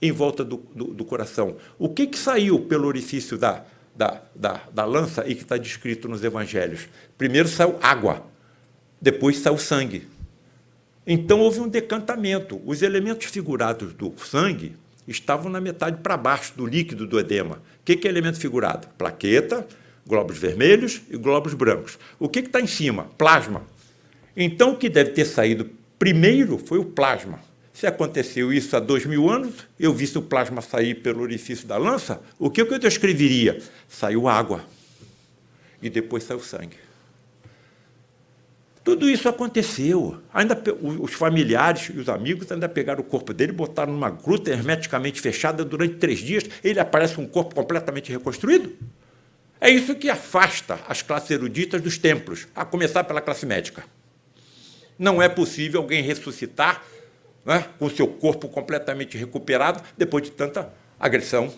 [SPEAKER 1] em volta do coração. O que saiu pelo orifício da lança e que está descrito nos evangelhos? Primeiro saiu água, depois saiu sangue. Então houve um decantamento. Os elementos figurados do sangue estavam na metade para baixo do líquido do edema. O que é elemento figurado? Plaqueta, glóbulos vermelhos e glóbulos brancos. O que está em cima? Plasma. Então, o que deve ter saído primeiro foi o plasma. Se aconteceu isso há 2000 anos, eu visse o plasma sair pelo orifício da lança, o que eu descreveria? Saiu água e depois saiu sangue. Tudo isso aconteceu. Ainda os familiares e os amigos ainda pegaram o corpo dele, botaram numa gruta hermeticamente fechada durante 3 dias, ele aparece um corpo completamente reconstruído. É isso que afasta as classes eruditas dos templos, a começar pela classe médica. Não é possível alguém ressuscitar, né, com seu corpo completamente recuperado depois de tanta agressão.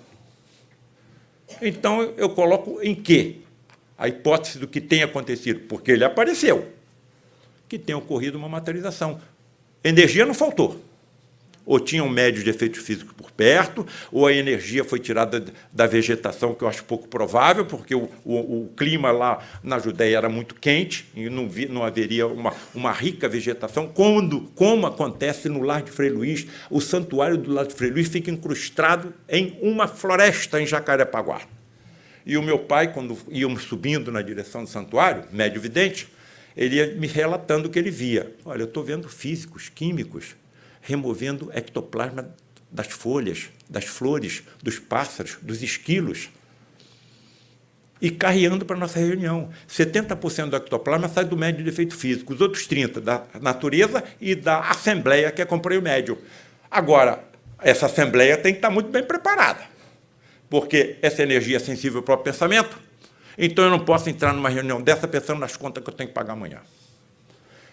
[SPEAKER 1] Então, eu coloco em quê? A hipótese do que tem acontecido, porque ele apareceu, que tem ocorrido uma materialização. Energia não faltou. Ou tinha um médio de efeito físico por perto, ou a energia foi tirada da vegetação, que eu acho pouco provável, porque o clima lá na Judéia era muito quente, e não haveria uma rica vegetação, como acontece no Lar de Frei Luís. O santuário do Lar de Frei Luís fica incrustado em uma floresta em Jacarepaguá. E o meu pai, quando íamos subindo na direção do santuário, médio vidente, ele ia me relatando o que ele via. Olha, eu estou vendo físicos, químicos, removendo ectoplasma das folhas, das flores, dos pássaros, dos esquilos, e carreando para a nossa reunião. 70% do ectoplasma sai do médio de efeito físico, os outros 30% da natureza e da assembleia que acompanha o médio. Agora, essa assembleia tem que estar muito bem preparada, porque essa energia é sensível ao próprio pensamento, então eu não posso entrar numa reunião dessa pensando nas contas que eu tenho que pagar amanhã.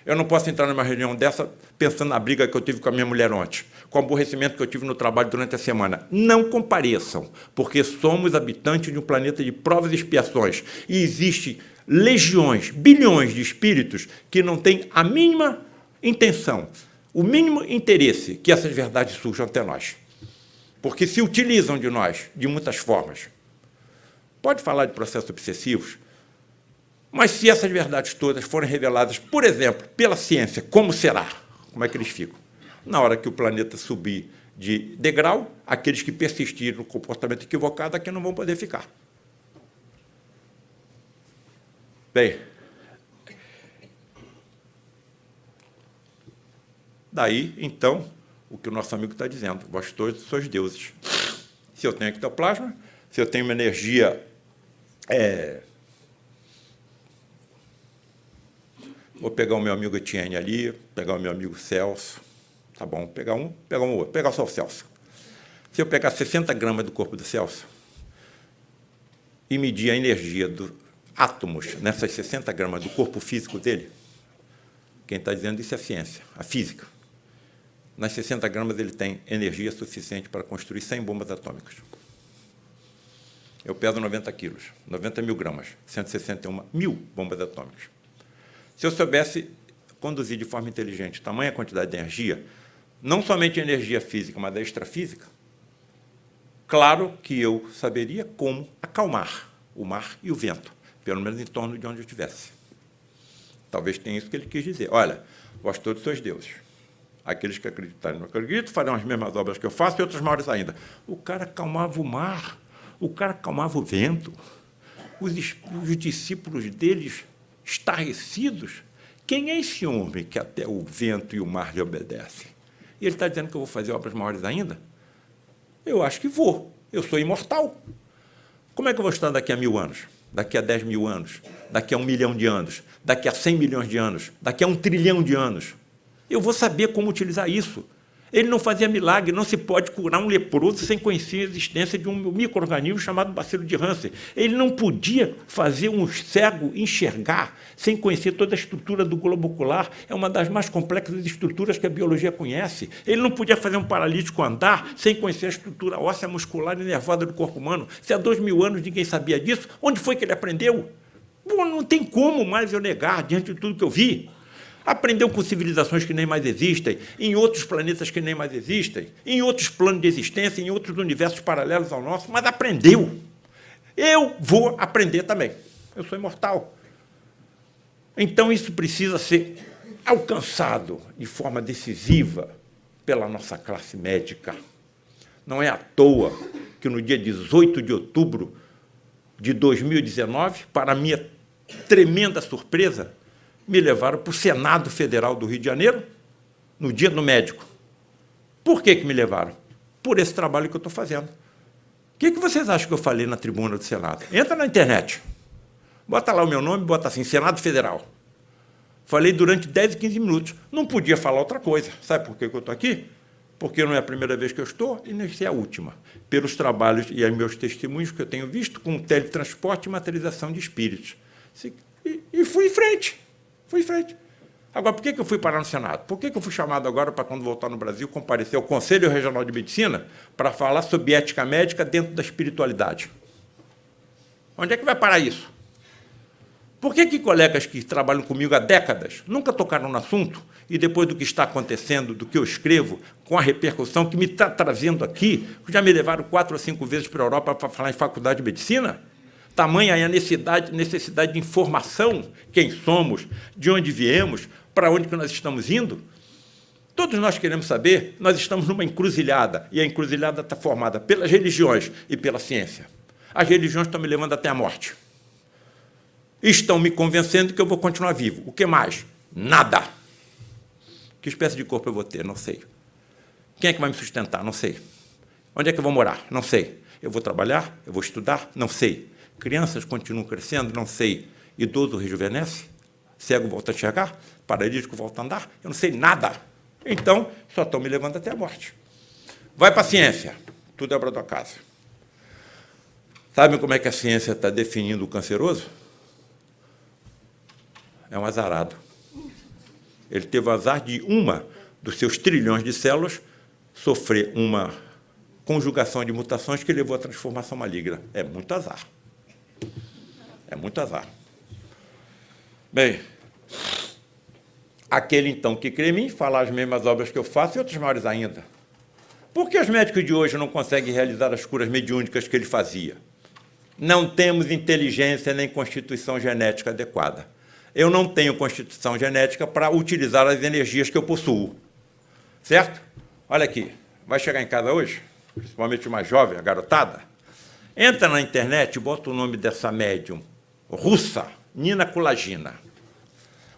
[SPEAKER 1] Eu não posso entrar numa reunião dessa pensando na briga que eu tive com a minha mulher ontem, com o aborrecimento que eu tive no trabalho durante a semana. Não compareçam, porque somos habitantes de um planeta de provas e expiações. E existem legiões, bilhões de espíritos que não têm a mínima intenção, o mínimo interesse que essas verdades surjam até nós. Porque se utilizam de nós de muitas formas. Pode falar de processos obsessivos, mas se essas verdades todas forem reveladas, por exemplo, pela ciência, como será? Como é que eles ficam? Na hora que o planeta subir de degrau, aqueles que persistirem no comportamento equivocado aqui não vão poder ficar. Bem, daí, então, o que o nosso amigo está dizendo, vós todos sois deuses. Se eu tenho ectoplasma, se eu tenho uma energia... Vou pegar o meu amigo Etienne ali, pegar o meu amigo Celso, tá bom, pegar um outro, pegar só o Celso. Se eu pegar 60 gramas do corpo do Celso e medir a energia dos átomos nessas 60 gramas do corpo físico dele, quem está dizendo isso é a ciência, a física. Nas 60 gramas ele tem energia suficiente para construir 100 bombas atômicas. Eu peso 90 quilos, 90 mil gramas, 161 mil bombas atômicas. Se eu soubesse conduzir de forma inteligente tamanha quantidade de energia, não somente energia física, mas a extrafísica, claro que eu saberia como acalmar o mar e o vento, pelo menos em torno de onde eu estivesse. Talvez tenha isso que ele quis dizer. Olha, vós todos sois deuses. Aqueles que acreditarem no que eu acredito farão as mesmas obras que eu faço e outras maiores ainda. O cara acalmava o mar, o cara acalmava o vento, os discípulos deles estarrecidos. Quem é esse homem que até o vento e o mar lhe obedecem? E ele está dizendo que eu vou fazer obras maiores ainda? Eu acho que vou. Eu sou imortal. Como é que eu vou estar daqui a 1000 anos? Daqui a 10 mil anos? Daqui a 1 milhão de anos? Daqui a 100 milhões de anos? Daqui a 1 trilhão de anos? Eu vou saber como utilizar isso. Ele não fazia milagre, não se pode curar um leproso sem conhecer a existência de um micro-organismo chamado bacilo de Hansen. Ele não podia fazer um cego enxergar sem conhecer toda a estrutura do globo ocular. É uma das mais complexas estruturas que a biologia conhece. Ele não podia fazer um paralítico andar sem conhecer a estrutura óssea, muscular e nervosa do corpo humano. Se há 2000 anos ninguém sabia disso, onde foi que ele aprendeu? Bom, não tem como mais eu negar diante de tudo que eu vi. Aprendeu com civilizações que nem mais existem, em outros planetas que nem mais existem, em outros planos de existência, em outros universos paralelos ao nosso, mas aprendeu. Eu vou aprender também. Eu sou imortal. Então, isso precisa ser alcançado de forma decisiva pela nossa classe médica. Não é à toa que, no dia 18 de outubro de 2019, para minha tremenda surpresa, me levaram para o Senado Federal do Rio de Janeiro, no dia do médico. Por que me levaram? Por esse trabalho que eu estou fazendo. O que vocês acham que eu falei na tribuna do Senado? Entra na internet, bota lá o meu nome, bota assim, Senado Federal. Falei durante 10 e 15 minutos. Não podia falar outra coisa. Sabe por que eu estou aqui? Porque não é a primeira vez que eu estou e nem é a última. Pelos trabalhos e os meus testemunhos que eu tenho visto com teletransporte e materialização de espíritos. E fui em frente. Fui em frente. Agora, por que eu fui parar no Senado? Por que eu fui chamado agora para, quando voltar no Brasil, comparecer ao Conselho Regional de Medicina para falar sobre ética médica dentro da espiritualidade? Onde é que vai parar isso? Por que colegas que trabalham comigo há décadas nunca tocaram no assunto e, depois do que está acontecendo, do que eu escrevo, com a repercussão que me está trazendo aqui, já me levaram 4 ou 5 vezes para a Europa para falar em faculdade de medicina? Tamanha é a necessidade de informação, quem somos, de onde viemos, para onde que nós estamos indo. Todos nós queremos saber, nós estamos numa encruzilhada, e a encruzilhada está formada pelas religiões e pela ciência. As religiões estão me levando até a morte. Estão me convencendo que eu vou continuar vivo. O que mais? Nada. Que espécie de corpo eu vou ter? Não sei. Quem é que vai me sustentar? Não sei. Onde é que eu vou morar? Não sei. Eu vou trabalhar? Eu vou estudar? Não sei. Crianças continuam crescendo? Não sei. Idoso rejuvenesce? Cego volta a enxergar? Paralítico volta a andar? Eu não sei nada. Então, só estão me levando até a morte. Vai para a ciência. Tudo é obra do acaso. Sabe como é que a ciência está definindo o canceroso? É um azarado. Ele teve o azar de uma dos seus trilhões de células sofrer uma conjugação de mutações que levou à transformação maligna. É muito azar. É muito azar. Bem, aquele, então, que crê em mim, fala as mesmas obras que eu faço e outras maiores ainda. Por que os médicos de hoje não conseguem realizar as curas mediúnicas que ele fazia? Não temos inteligência nem constituição genética adequada. Eu não tenho constituição genética para utilizar as energias que eu possuo. Certo? Olha aqui, vai chegar em casa hoje, principalmente o mais jovem, a garotada, entra na internet e bota o nome dessa médium russa, Nina Kulagina.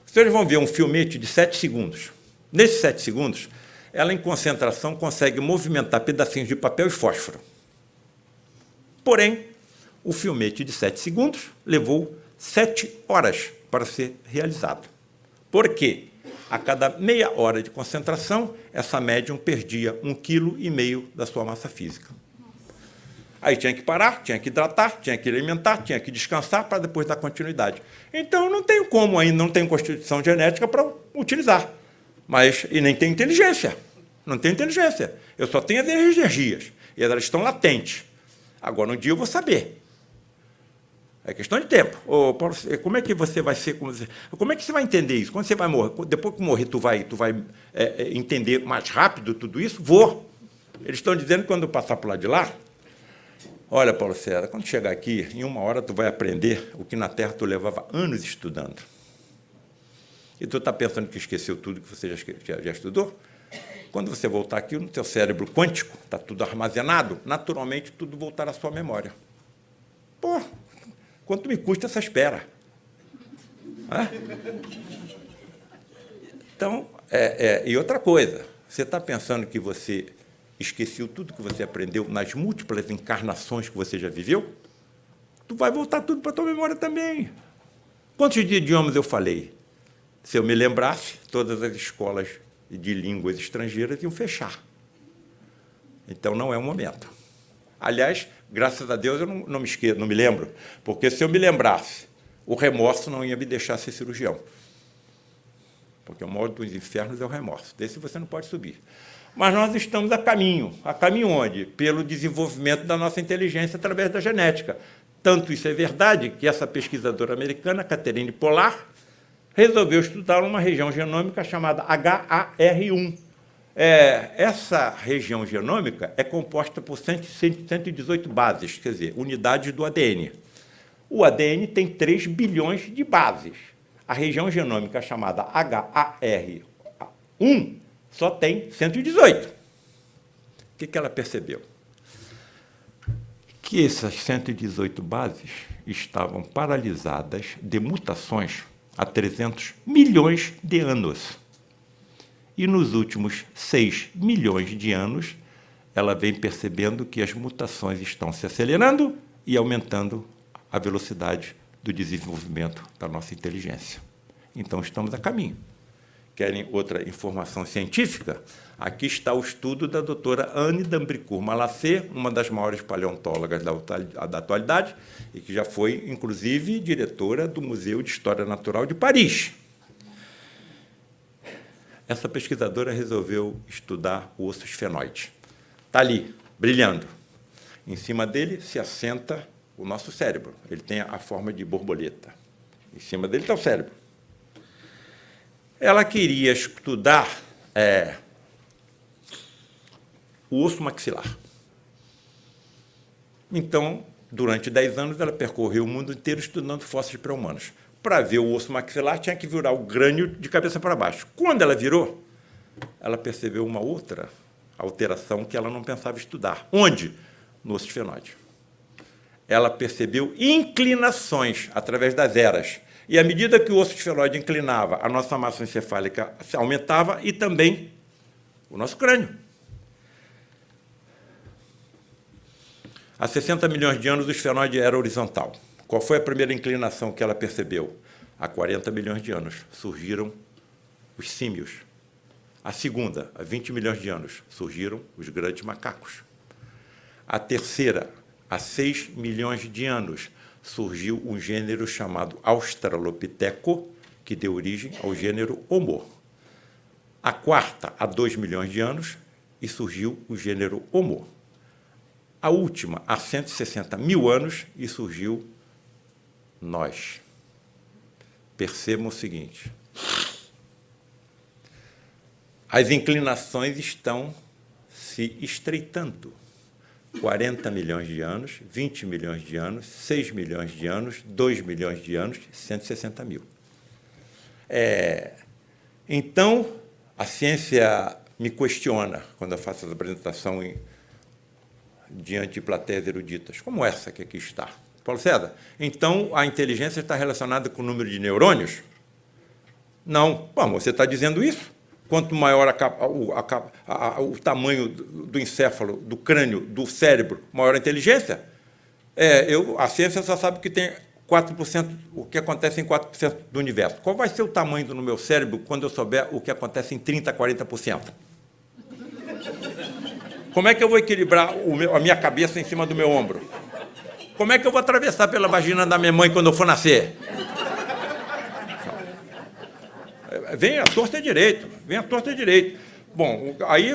[SPEAKER 1] Vocês vão ver um filmete de 7 segundos. Nesses 7 segundos, ela, em concentração, consegue movimentar pedacinhos de papel e fósforo. Porém, o filmete de 7 segundos levou 7 horas para ser realizado. Por quê? A cada meia hora de concentração, essa médium perdia 1,5 kg da sua massa física. Aí tinha que parar, tinha que hidratar, tinha que alimentar, tinha que descansar para depois dar continuidade. Então, eu não tenho como ainda, não tenho constituição genética para utilizar. E nem tenho inteligência. Não tenho inteligência. Eu só tenho as energias. E elas estão latentes. Agora, um dia eu vou saber. É questão de tempo. Ô, Paulo, como é que você vai ser? Como é que você vai entender isso? Quando você vai morrer? Depois que morrer, tu vai entender mais rápido tudo isso? Vou. Eles estão dizendo que quando eu passar por lá de lá, olha, Paulo César, quando chegar aqui, em 1 hora tu vai aprender o que na Terra tu levava anos estudando. E tu está pensando que esqueceu tudo que você já estudou? Quando você voltar aqui, no teu cérebro quântico, está tudo armazenado, naturalmente tudo voltará à sua memória. Pô, quanto me custa essa espera? Então, e outra coisa, você está pensando que você esqueceu tudo que você aprendeu nas múltiplas encarnações que você já viveu? Tu vai voltar tudo para a tua memória também. Quantos idiomas eu falei? Se eu me lembrasse, todas as escolas de línguas estrangeiras iam fechar. Então, não é o momento. Aliás, graças a Deus, eu não me esqueço, não me lembro, porque se eu me lembrasse, o remorso não ia me deixar ser cirurgião. Porque o maior dos infernos é o remorso. Desse você não pode subir. Mas nós estamos a caminho. A caminho onde? Pelo desenvolvimento da nossa inteligência através da genética. Tanto isso é verdade que essa pesquisadora americana, Catherine Pollard, resolveu estudar uma região genômica chamada HAR1. Essa região genômica é composta por 118 bases, quer dizer, unidades do ADN. O ADN tem 3 bilhões de bases. A região genômica chamada HAR1 só tem 118. O que ela percebeu? Que essas 118 bases estavam paralisadas de mutações há 300 milhões de anos. E nos últimos 6 milhões de anos, ela vem percebendo que as mutações estão se acelerando e aumentando a velocidade do desenvolvimento da nossa inteligência. Então, estamos a caminho. Querem outra informação científica? Aqui está o estudo da doutora Anne d'Ambricourt-Malassez, uma das maiores paleontólogas da atualidade, e que já foi, inclusive, diretora do Museu de História Natural de Paris. Essa pesquisadora resolveu estudar o osso esfenoide. Está ali, brilhando. Em cima dele se assenta o nosso cérebro. Ele tem a forma de borboleta. Em cima dele está o cérebro. Ela queria estudar o osso maxilar. Então, durante 10 anos, ela percorreu o mundo inteiro estudando fósseis pré-humanos. Para ver o osso maxilar, tinha que virar o crânio de cabeça para baixo. Quando ela virou, ela percebeu uma outra alteração que ela não pensava estudar. Onde? No osso esfenoide. Ela percebeu inclinações através das eras. E, à medida que o osso esfenoide inclinava, a nossa massa encefálica aumentava e também o nosso crânio. Há 60 milhões de anos, o esfenoide era horizontal. Qual foi a primeira inclinação que ela percebeu? Há 40 milhões de anos surgiram os símios. A segunda, há 20 milhões de anos, surgiram os grandes macacos. A terceira, há 6 milhões de anos, surgiu um gênero chamado Australopiteco, que deu origem ao gênero Homo. A quarta, há 2 milhões de anos, e surgiu o gênero Homo. A última, há 160 mil anos, e surgiu nós. Percebam o seguinte: as inclinações estão se estreitando. 40 milhões de anos, 20 milhões de anos, 6 milhões de anos, 2 milhões de anos, 160 mil. Então, a ciência me questiona quando eu faço essa apresentação diante de plateias eruditas, como essa que aqui está. Paulo César, então a inteligência está relacionada com o número de neurônios? Não. Bom, você está dizendo isso? Quanto maior o tamanho do encéfalo, do crânio, do cérebro, maior a inteligência? A ciência só sabe que tem 4%, o que acontece em 4% do universo. Qual vai ser o tamanho do meu cérebro quando eu souber o que acontece em 30%, 40%? Como é que eu vou equilibrar a minha cabeça em cima do meu ombro? Como é que eu vou atravessar pela vagina da minha mãe quando eu for nascer? Vem a torta direito, vem a torta direito. Bom, aí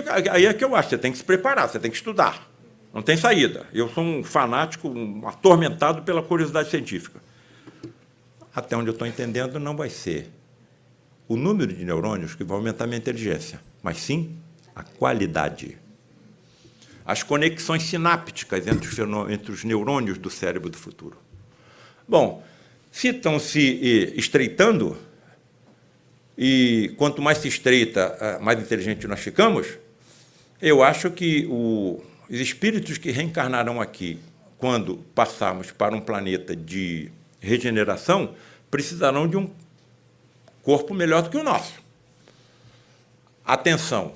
[SPEAKER 1] é que eu acho, você tem que se preparar, você tem que estudar. Não tem saída. Eu sou um fanático, atormentado pela curiosidade científica. Até onde eu estou entendendo, não vai ser o número de neurônios que vai aumentar a minha inteligência, mas sim a qualidade. As conexões sinápticas entre os neurônios do cérebro do futuro. Bom, se estão se estreitando, e quanto mais se estreita, mais inteligente nós ficamos, eu acho que os espíritos que reencarnarão aqui, quando passarmos para um planeta de regeneração, precisarão de um corpo melhor do que o nosso. Atenção!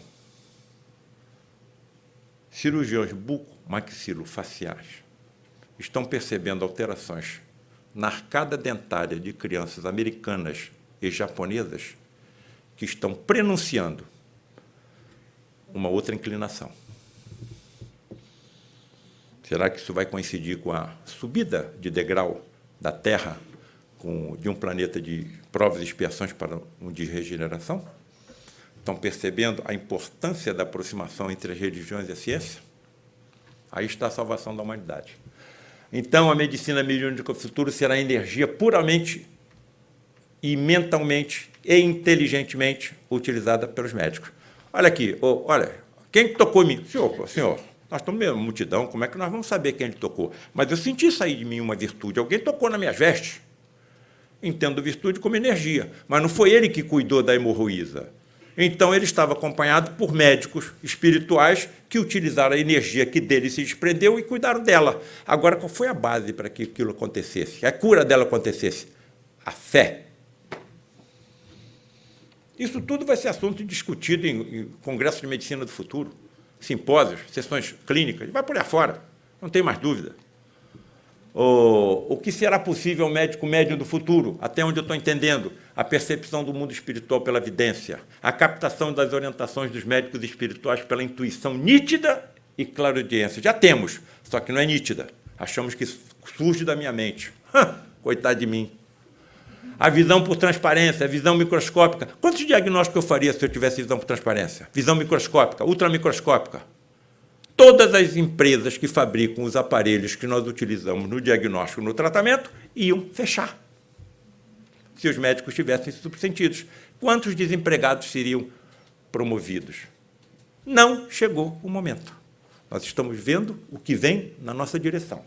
[SPEAKER 1] Cirurgiões buco-maxilofaciais estão percebendo alterações na arcada dentária de crianças americanas e japonesas que estão prenunciando uma outra inclinação. Será que isso vai coincidir com a subida de degrau da Terra de um planeta de provas e expiações para um de regeneração? Estão percebendo a importância da aproximação entre as religiões e a ciência? Aí está a salvação da humanidade. Então, a medicina mediúnica do futuro será energia puramente e mentalmente e inteligentemente utilizada pelos médicos. Olha aqui, olha, quem tocou em mim? Senhor, nós estamos em multidão, como é que nós vamos saber quem ele tocou? Mas eu senti sair de mim uma virtude, alguém tocou nas minhas vestes. Entendo virtude como energia, mas não foi ele que cuidou da hemorroísa. Então, ele estava acompanhado por médicos espirituais que utilizaram a energia que dele se desprendeu e cuidaram dela. Agora, qual foi a base para que aquilo acontecesse? Que a cura dela acontecesse? A fé. Isso tudo vai ser assunto discutido em congressos de medicina do futuro, simpósios, sessões clínicas, vai por aí afora, não tem mais dúvida. O que será possível ao médico médium do futuro, até onde eu estou entendendo, a percepção do mundo espiritual pela vidência, a captação das orientações dos médicos espirituais pela intuição nítida e clareaudiência. Já temos, só que não é nítida. Achamos que surge da minha mente. Coitado de mim. A visão por transparência, a visão microscópica. Quantos diagnósticos eu faria se eu tivesse visão por transparência? Visão microscópica, ultramicroscópica. Todas as empresas que fabricam os aparelhos que nós utilizamos no diagnóstico e no tratamento iam fechar, se os médicos tivessem subsentidos. Quantos desempregados seriam promovidos? Não chegou o momento. Nós estamos vendo o que vem na nossa direção.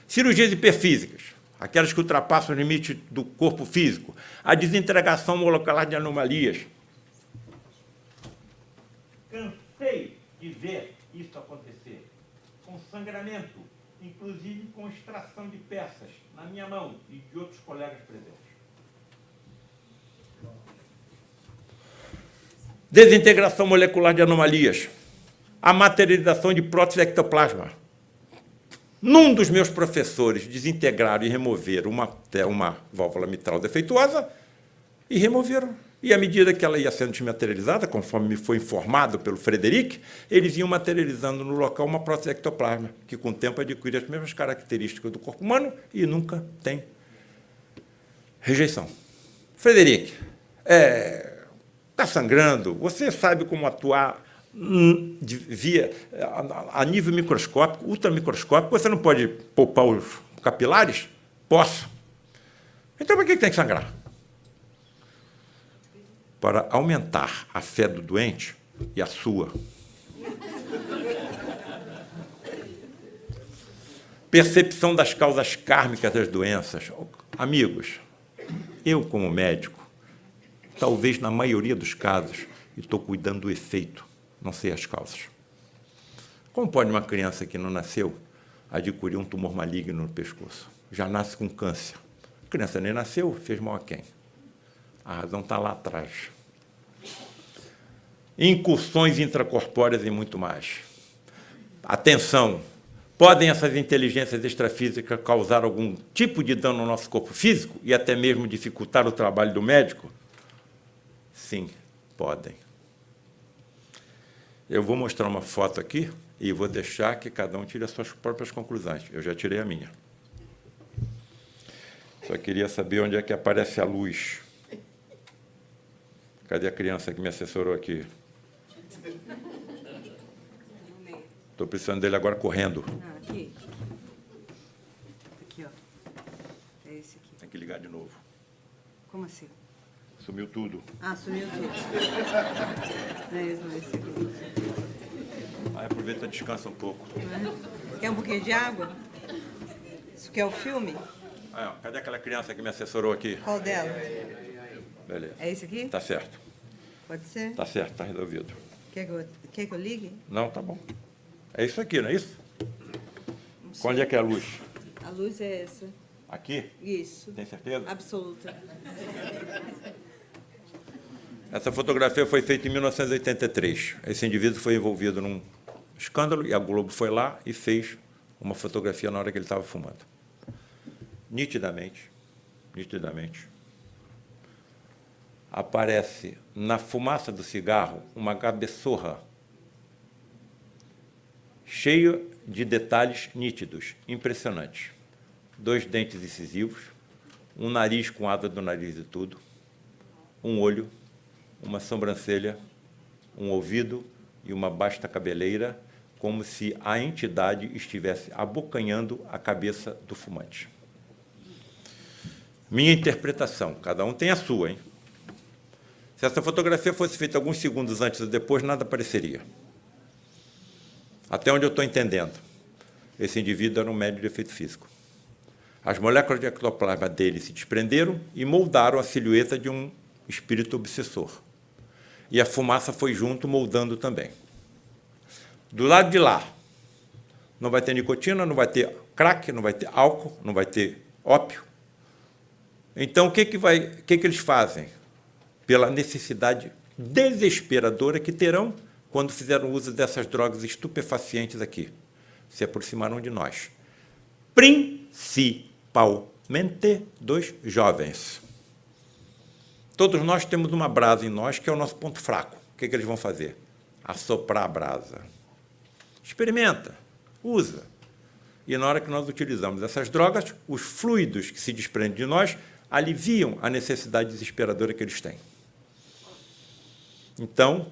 [SPEAKER 1] Cirurgias hiperfísicas, aquelas que ultrapassam o limite do corpo físico, a desintegração molecular de anomalias. Cansei de ver isso acontecer, com sangramento, inclusive com extração de peças na minha mão e de outros colegas presentes. Desintegração molecular de anomalias, a materialização de prótese ectoplasma. Num dos meus professores desintegraram e removeram uma válvula mitral defeituosa e removeram E, à medida que ela ia sendo desmaterializada, conforme me foi informado pelo Frederic, eles iam materializando no local uma prótese ectoplasma, que, com o tempo, adquire as mesmas características do corpo humano e nunca tem rejeição. Frederic, está sangrando, você sabe como atuar a nível microscópico, ultramicroscópico, você não pode poupar os capilares? Posso. Então, para que tem que sangrar? Para aumentar a fé do doente e a sua. Percepção das causas kármicas das doenças. Amigos, eu, como médico, talvez na maioria dos casos, estou cuidando do efeito, não sei as causas. Como pode uma criança que não nasceu adquirir um tumor maligno no pescoço? Já nasce com câncer. A criança nem nasceu, fez mal a quem? A razão está lá atrás. Incursões intracorpóreas e muito mais. Atenção! Podem essas inteligências extrafísicas causar algum tipo de dano no nosso corpo físico e até mesmo dificultar o trabalho do médico? Sim, podem. Eu vou mostrar uma foto aqui e vou deixar que cada um tire as suas próprias conclusões. Eu já tirei a minha. Só queria saber onde é que aparece a luz. Cadê a criança que me assessorou aqui? Estou precisando dele agora correndo.
[SPEAKER 3] Aqui. Aqui, ó. É esse aqui.
[SPEAKER 1] Tem que ligar de novo.
[SPEAKER 3] Como assim?
[SPEAKER 1] Sumiu tudo.
[SPEAKER 3] Ah, sumiu tudo. Não é esse, não é esse aqui.
[SPEAKER 1] Aí aproveita e descansa um pouco.
[SPEAKER 3] Quer um pouquinho de água? Isso aqui é o filme?
[SPEAKER 1] Aí, ó, cadê aquela criança que me assessorou aqui?
[SPEAKER 3] Qual dela?
[SPEAKER 1] Beleza.
[SPEAKER 3] É esse aqui?
[SPEAKER 1] Tá certo.
[SPEAKER 3] Pode ser?
[SPEAKER 1] Tá certo, tá resolvido.
[SPEAKER 3] Quer que eu ligue?
[SPEAKER 1] Não, tá bom. É isso aqui, não é isso? Onde é que é a luz?
[SPEAKER 3] A luz é essa.
[SPEAKER 1] Aqui?
[SPEAKER 3] Isso.
[SPEAKER 1] Tem certeza?
[SPEAKER 3] Absoluta.
[SPEAKER 1] Essa fotografia foi feita em 1983. Esse indivíduo foi envolvido num escândalo e a Globo foi lá e fez uma fotografia na hora que ele estava fumando. Nitidamente, aparece na fumaça do cigarro uma cabeçorra cheia de detalhes nítidos, impressionantes. 2 dentes incisivos, um nariz com asa do nariz e tudo, um olho, uma sobrancelha, um ouvido e uma basta cabeleira, como se a entidade estivesse abocanhando a cabeça do fumante. Minha interpretação, cada um tem a sua, hein? Se essa fotografia fosse feita alguns segundos antes ou depois, nada apareceria. Até onde eu estou entendendo, esse indivíduo era um médium de efeito físico. As moléculas de ectoplasma dele se desprenderam e moldaram a silhueta de um espírito obsessor. E a fumaça foi junto, moldando também. Do lado de lá, não vai ter nicotina, não vai ter crack, não vai ter álcool, não vai ter ópio. Então, o que eles fazem? Pela necessidade desesperadora que terão quando fizeram uso dessas drogas estupefacientes aqui. Se aproximaram de nós. Principalmente dos jovens. Todos nós temos uma brasa em nós, que é o nosso ponto fraco. O que eles vão fazer? Assoprar a brasa. Experimenta, usa. E na hora que nós utilizamos essas drogas, os fluidos que se desprendem de nós aliviam a necessidade desesperadora que eles têm. Então,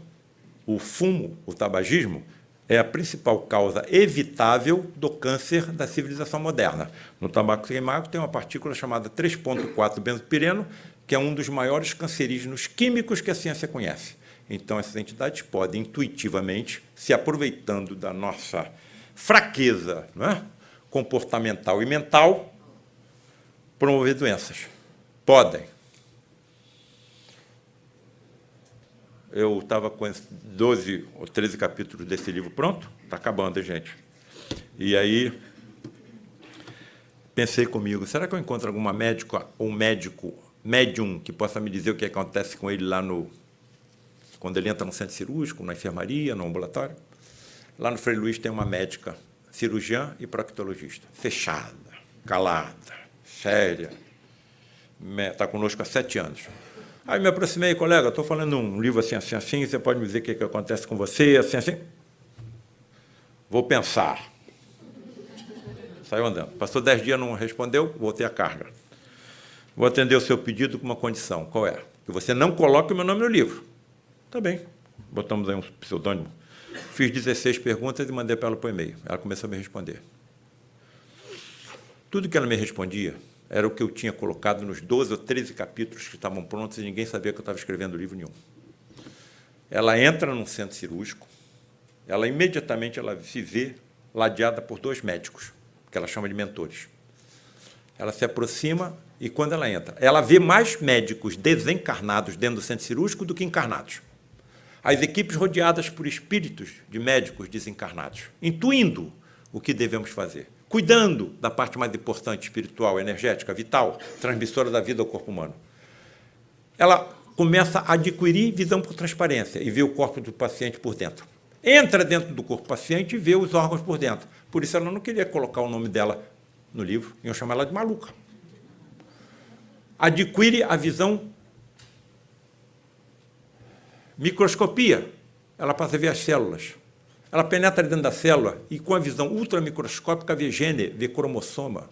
[SPEAKER 1] o fumo, o tabagismo, é a principal causa evitável do câncer da civilização moderna. No tabaco queimado tem uma partícula chamada 3,4-benzopireno, que é um dos maiores cancerígenos químicos que a ciência conhece. Então, essas entidades podem, intuitivamente, se aproveitando da nossa fraqueza, não é? Comportamental e mental, promover doenças. Podem. Eu estava com 12 ou 13 capítulos desse livro pronto, está acabando, gente. E aí, pensei comigo, será que eu encontro alguma médica ou médium, que possa me dizer o que acontece com ele lá quando ele entra no centro cirúrgico, na enfermaria, no ambulatório? Lá no Frei Luís tem uma médica, cirurgiã e proctologista, fechada, calada, séria, está conosco há 7 anos. Aí me aproximei, colega, estou falando um livro assim, assim, assim, você pode me dizer o que acontece com você, assim, assim? Vou pensar. Saiu andando. Passou 10 dias, não respondeu, voltei à carga. Vou atender o seu pedido com uma condição. Qual é? Que você não coloque o meu nome no livro. Tá bem. Botamos aí um pseudônimo. Fiz 16 perguntas e mandei para ela por e-mail. Ela começou a me responder. Tudo que ela me respondia era o que eu tinha colocado nos 12 ou 13 capítulos que estavam prontos e ninguém sabia que eu estava escrevendo livro nenhum. Ela entra num centro cirúrgico, ela imediatamente se vê ladeada por 2 médicos, que ela chama de mentores. Ela se aproxima e, quando ela entra, ela vê mais médicos desencarnados dentro do centro cirúrgico do que encarnados. As equipes rodeadas por espíritos de médicos desencarnados, intuindo o que devemos fazer, cuidando da parte mais importante, espiritual, energética, vital, transmissora da vida ao corpo humano. Ela começa a adquirir visão por transparência e vê o corpo do paciente por dentro. Entra dentro do corpo do paciente e vê os órgãos por dentro. Por isso, ela não queria colocar o nome dela no livro, iam chamar ela de maluca. Adquire a visão microscopia. Ela passa a ver as células. Ela penetra dentro da célula e, com a visão ultramicroscópica, vê gene, vê cromossoma.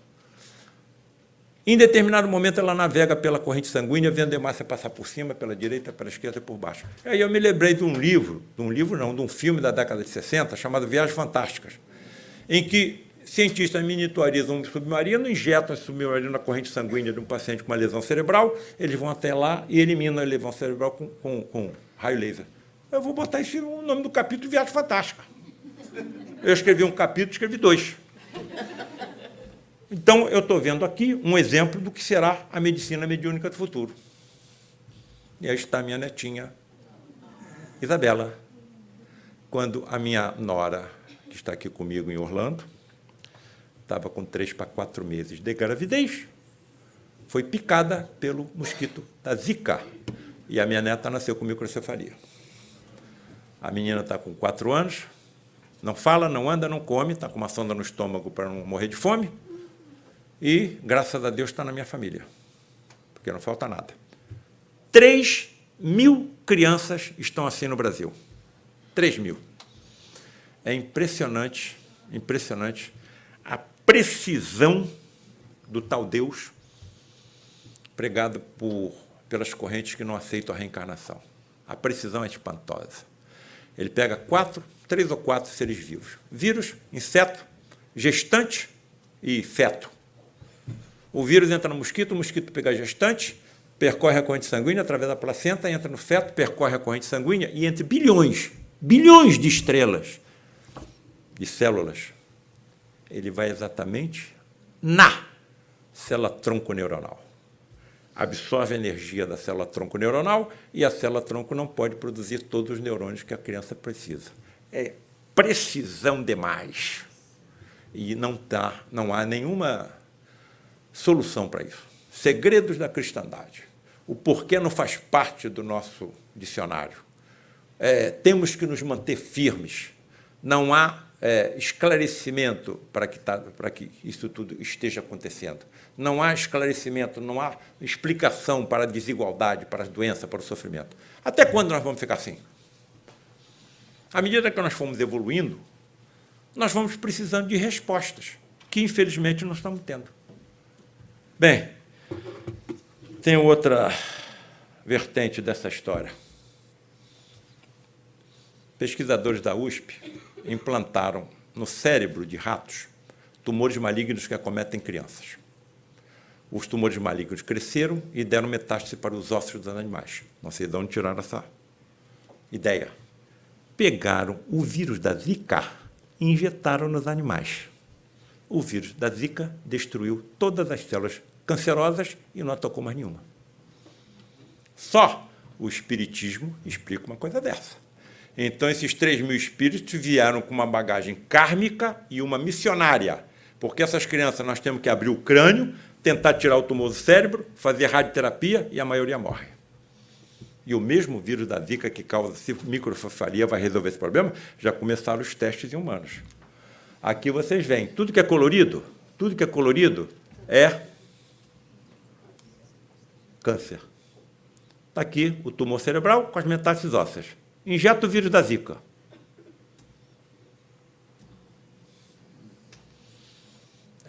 [SPEAKER 1] Em determinado momento, ela navega pela corrente sanguínea, vendo a hemácia passar por cima, pela direita, pela esquerda e por baixo. Aí eu me lembrei de um filme da década de 60, chamado Viagens Fantásticas, em que cientistas miniaturizam um submarino, injetam esse submarino na corrente sanguínea de um paciente com uma lesão cerebral, eles vão até lá e eliminam a lesão cerebral com raio laser. Eu vou botar esse o nome do capítulo Viagem Fantástica. Eu escrevi um capítulo, escrevi 2. Então, eu estou vendo aqui um exemplo do que será a medicina mediúnica do futuro. E aí está a minha netinha, Isabela. Quando a minha nora, que está aqui comigo em Orlando, estava com 3 para 4 meses de gravidez, foi picada pelo mosquito da Zika. E a minha neta nasceu com microcefalia. A menina está com 4 anos, não fala, não anda, não come, está com uma sonda no estômago para não morrer de fome. E, graças a Deus, está na minha família, porque não falta nada. 3.000 crianças estão assim no Brasil. 3.000. É impressionante, impressionante a precisão do tal Deus pregado pelas correntes que não aceitam a reencarnação. A precisão é espantosa. Ele pega 3 ou 4 seres vivos. Vírus, inseto, gestante e feto. O vírus entra no mosquito, o mosquito pega a gestante, percorre a corrente sanguínea através da placenta, entra no feto, percorre a corrente sanguínea e entre bilhões de estrelas, de células, ele vai exatamente na célula-tronco neuronal. Absorve a energia da célula-tronco neuronal e a célula-tronco não pode produzir todos os neurônios que a criança precisa. É precisão demais. E não há nenhuma solução para isso. Segredos da cristandade. O porquê não faz parte do nosso dicionário. Temos que nos manter firmes. Não há esclarecimento para que isso tudo esteja acontecendo. Não há esclarecimento, não há explicação para a desigualdade, para as doenças, para o sofrimento. Até quando nós vamos ficar assim? À medida que nós fomos evoluindo, nós vamos precisando de respostas, que, infelizmente, não estamos tendo. Bem, tem outra vertente dessa história. Pesquisadores da USP implantaram no cérebro de ratos tumores malignos que acometem crianças. Os tumores malignos cresceram e deram metástase para os ossos dos animais. Não sei de onde tiraram essa ideia. Pegaram o vírus da Zika e injetaram nos animais. O vírus da Zika destruiu todas as células cancerosas e não atacou mais nenhuma. Só o espiritismo explica uma coisa dessa. Então, esses 3.000 espíritos vieram com uma bagagem kármica e uma missionária, porque essas crianças nós temos que abrir o crânio, tentar tirar o tumor do cérebro, fazer radioterapia e a maioria morre. E o mesmo vírus da Zika que causa microcefalia vai resolver esse problema? Já começaram os testes em humanos. Aqui vocês veem, tudo que é colorido é câncer. Está aqui o tumor cerebral com as metástases ósseas. Injeta o vírus da Zika.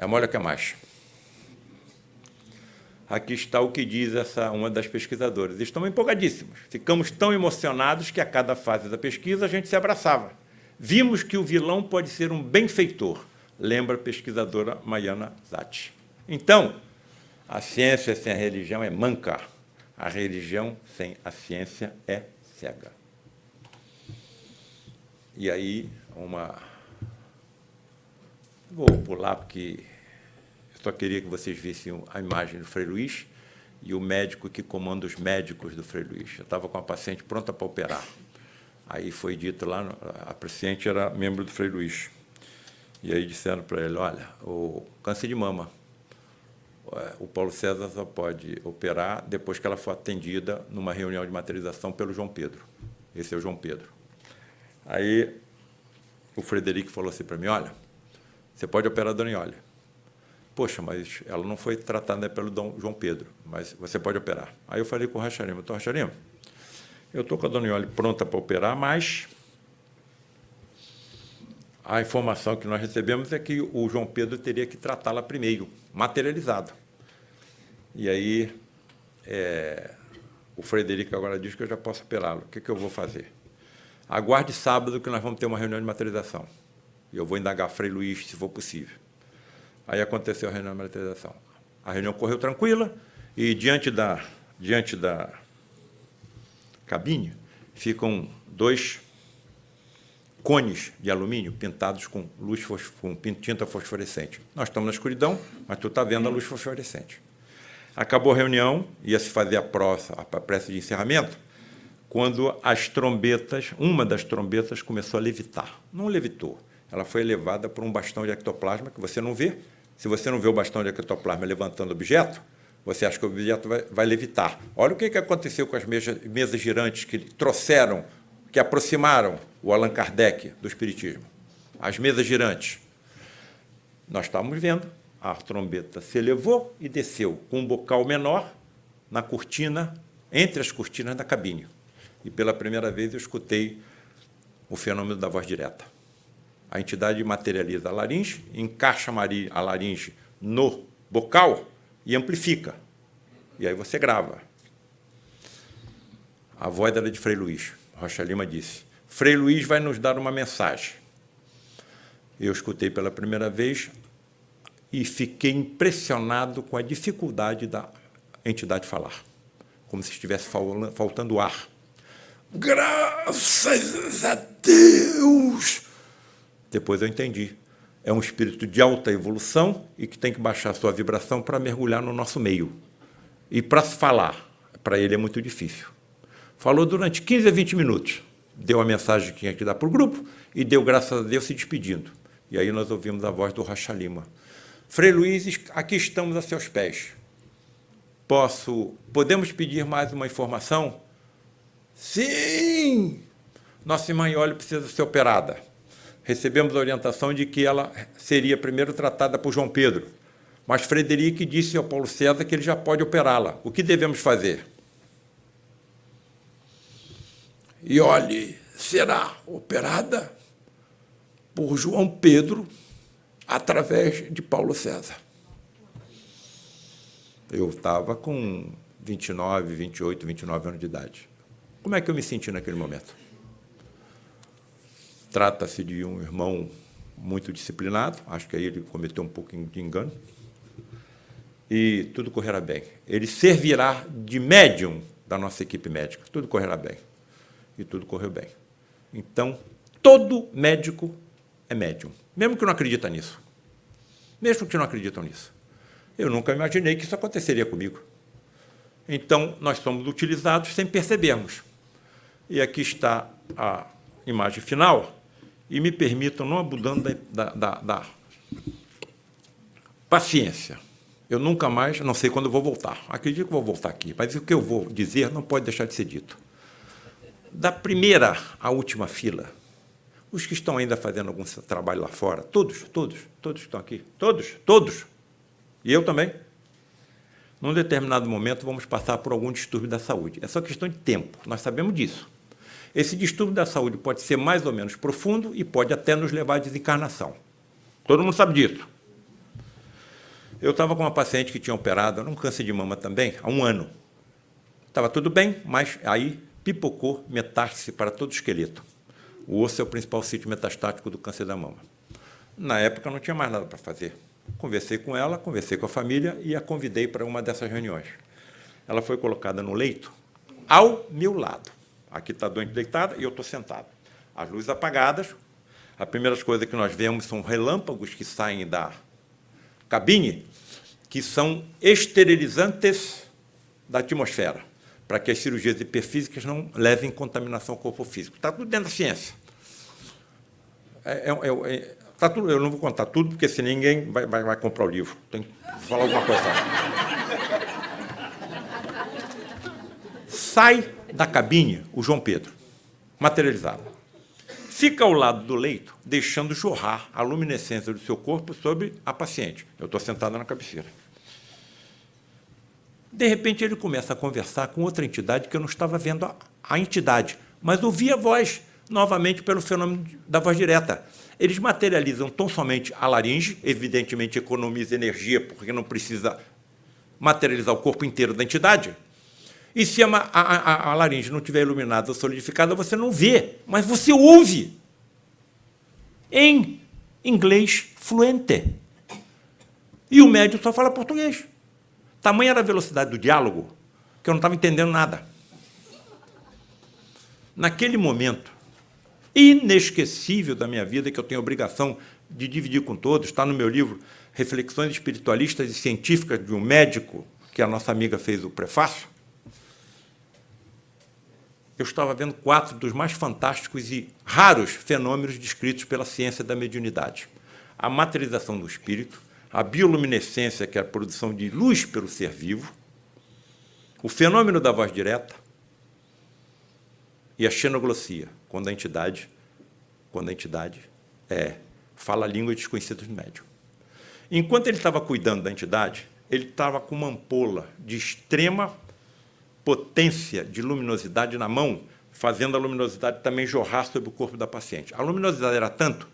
[SPEAKER 1] Olha o que é mais. Aqui está o que diz uma das pesquisadoras. Estamos empolgadíssimos. Ficamos tão emocionados que a cada fase da pesquisa a gente se abraçava. Vimos que o vilão pode ser um benfeitor, lembra a pesquisadora Maiana Zatti. Então, a ciência sem a religião é manca. A religião sem a ciência é cega. E aí, vou pular, porque eu só queria que vocês vissem a imagem do Frei Luiz e o médico que comanda os médicos do Frei Luiz. Eu estava com a paciente pronta para operar. Aí foi dito lá, a paciente era membro do Frei Luiz. E aí disseram para ele, olha, o câncer de mama, o Paulo César só pode operar depois que ela for atendida numa reunião de materialização pelo João Pedro. Esse é o João Pedro. Aí o Frederico falou assim para mim, olha, você pode operar a Dona Iole. Poxa, mas ela não foi tratada pelo João Pedro, mas você pode operar. Aí eu falei com o Racharima, Racharima, eu estou com a Dona Iole pronta para operar, mas a informação que nós recebemos é que o João Pedro teria que tratá-la primeiro, materializado. E aí, o Frederico agora diz que eu já posso operá-lo. O que eu vou fazer? Aguarde sábado que nós vamos ter uma reunião de materialização. E eu vou indagar Frei Luiz, se for possível. Aí aconteceu a reunião de materialização. A reunião correu tranquila e diante da cabine ficam 2 cones de alumínio pintados com tinta fosforescente. Nós estamos na escuridão, mas tu está vendo a luz fosforescente. Acabou a reunião, ia se fazer a prece de encerramento, quando uma das trombetas começou a levitar. Não levitou, ela foi elevada por um bastão de ectoplasma que você não vê. Se você não vê o bastão de ectoplasma levantando o objeto, você acha que o objeto vai levitar. Olha o que aconteceu com as mesas girantes que trouxeram, que aproximaram o Allan Kardec do Espiritismo. As mesas girantes. Nós estávamos vendo, a trombeta se elevou e desceu com um bocal menor na cortina, entre as cortinas da cabine. E, pela primeira vez, eu escutei o fenômeno da voz direta. A entidade materializa a laringe, encaixa a laringe no bocal e amplifica. E aí você grava. A voz era de Frei Luiz. Rocha Lima disse, Frei Luiz vai nos dar uma mensagem. Eu escutei pela primeira vez e fiquei impressionado com a dificuldade da entidade falar, como se estivesse faltando ar. Graças a Deus! Depois eu entendi. É um espírito de alta evolução e que tem que baixar a sua vibração para mergulhar no nosso meio. E para falar, para ele é muito difícil. Falou durante 15 a 20 minutos, deu a mensagem que tinha que dar para o grupo e deu, graças a Deus, se despedindo. E aí nós ouvimos a voz do Rocha Lima. Frei Luiz, aqui estamos a seus pés. Podemos pedir mais uma informação? Sim! Nossa irmã Iole precisa ser operada. Recebemos a orientação de que ela seria primeiro tratada por João Pedro, mas Frederico disse ao Paulo César que ele já pode operá-la. O que devemos fazer? Iole será operada por João Pedro através de Paulo César. Eu estava com 29, 28, 29 anos de idade. Como é que eu me senti naquele momento? Trata-se de um irmão muito disciplinado, acho que aí ele cometeu um pouquinho de engano, e tudo correrá bem. Ele servirá de médium da nossa equipe médica, tudo correrá bem. E tudo correu bem. Então, todo médico é médium, mesmo que não acredita nisso. Mesmo que não acreditam nisso. Eu nunca imaginei que isso aconteceria comigo. Então, nós somos utilizados sem percebermos. E aqui está a imagem final, e me permitam, não abusando da paciência. Eu nunca mais, não sei quando eu vou voltar. Acredito que vou voltar aqui, mas o que eu vou dizer não pode deixar de ser dito. Da primeira à última fila, os que estão ainda fazendo algum trabalho lá fora, todos estão aqui, todos, e eu também. num determinado momento, vamos passar por algum distúrbio da saúde. É só questão de tempo, nós sabemos disso. Esse distúrbio da saúde pode ser mais ou menos profundo e pode até nos levar à desencarnação. Todo mundo sabe disso. Eu estava com uma paciente que tinha operado num câncer de mama também, há 1 ano. Estava tudo bem, mas aí pipocou metástase para todo o esqueleto. O osso é o principal sítio metastático do câncer da mama. Na época, não tinha mais nada para fazer. Conversei com ela, conversei com a família e a convidei para uma dessas reuniões. Ela foi colocada no leito ao meu lado. Aqui está a doente deitada e eu estou sentado. As luzes apagadas. A primeira coisa que nós vemos são relâmpagos que saem da cabine, que são esterilizantes da atmosfera, para que as cirurgias hiperfísicas não levem contaminação ao corpo físico. Está tudo dentro da ciência. Tá tudo, eu não vou contar tudo, porque senão ninguém vai comprar o livro. Tem que falar alguma coisa. Sai da cabine o João Pedro, materializado. Fica ao lado do leito, deixando jorrar a luminescência do seu corpo sobre a paciente. Eu estou sentado na cabeceira. De repente, ele começa a conversar com outra entidade que eu não estava vendo a entidade, mas ouvi a voz, novamente pelo fenômeno da voz direta. Eles materializam tão somente a laringe, evidentemente economiza energia, porque não precisa materializar o corpo inteiro da entidade. E se a laringe não estiver iluminada ou solidificada, você não vê, mas você ouve em inglês fluente. E o médium só fala português. Tamanha era a velocidade do diálogo que eu não estava entendendo nada. Naquele momento inesquecível da minha vida, que eu tenho a obrigação de dividir com todos, está no meu livro Reflexões Espiritualistas e Científicas de um Médico, que a nossa amiga fez o prefácio, eu estava vendo 4 dos mais fantásticos e raros fenômenos descritos pela ciência da mediunidade. A materialização do espírito, a bioluminescência, que é a produção de luz pelo ser vivo, o fenômeno da voz direta e a xenoglossia, quando a entidade fala a língua desconhecida do médium. Enquanto ele estava cuidando da entidade, ele estava com uma ampola de extrema potência de luminosidade na mão, fazendo a luminosidade também jorrar sobre o corpo da paciente. A luminosidade era tanto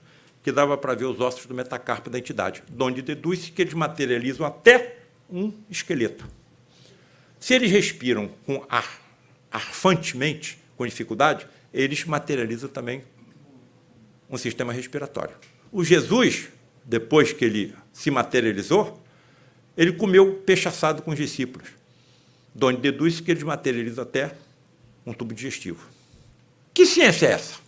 [SPEAKER 1] que dava para ver os ossos do metacarpo da entidade, de onde deduz-se que eles materializam até um esqueleto. Se eles respiram com ar, arfantemente, com dificuldade, eles materializam também um sistema respiratório. O Jesus, depois que ele se materializou, ele comeu peixe assado com os discípulos, de onde deduz que eles materializam até um tubo digestivo. Que ciência é essa?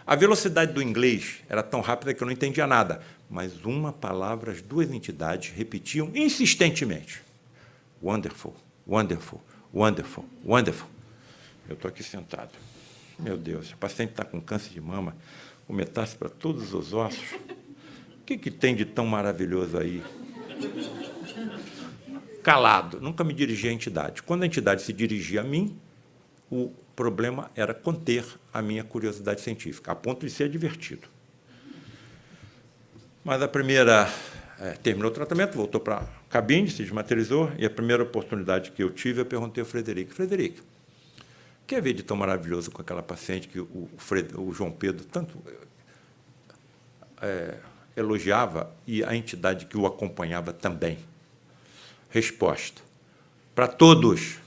[SPEAKER 1] A velocidade do inglês era tão rápida que eu não entendia nada, mas uma palavra as 2 entidades repetiam insistentemente. Wonderful, wonderful, wonderful, wonderful. Eu estou aqui sentado. Meu Deus, o paciente está com câncer de mama, com metástase para todos os ossos. O que tem de tão maravilhoso aí? Calado, nunca me dirigi à entidade. Quando a entidade se dirigia a mim, o problema era conter a minha curiosidade científica, a ponto de ser divertido. Mas a primeira terminou o tratamento, voltou para a cabine, se desmaterializou, e a primeira oportunidade que eu tive, eu perguntei ao Frederico, Frederico, o que havia de tão maravilhoso com aquela paciente que o João Pedro tanto elogiava e a entidade que o acompanhava também? Resposta. Para todos.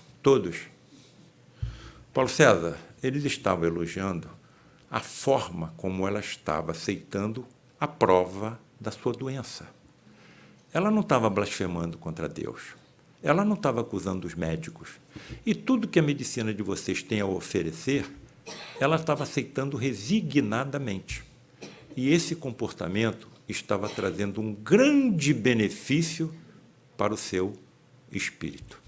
[SPEAKER 1] Paulo César, eles estavam elogiando a forma como ela estava aceitando a prova da sua doença. Ela não estava blasfemando contra Deus. Ela não estava acusando os médicos. E tudo que a medicina de vocês tem a oferecer, ela estava aceitando resignadamente. E esse comportamento estava trazendo um grande benefício para o seu espírito.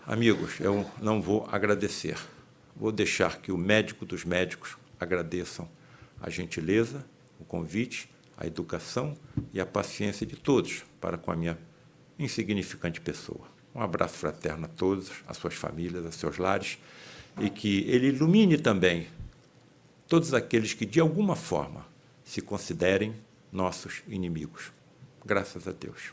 [SPEAKER 1] Amigos, eu não vou agradecer. Vou deixar que o médico dos médicos agradeçam a gentileza, o convite, a educação e a paciência de todos para com a minha insignificante pessoa. Um abraço fraterno a todos, às suas famílias, aos seus lares, e que ele ilumine também todos aqueles que, de alguma forma, se considerem nossos inimigos. graças a Deus.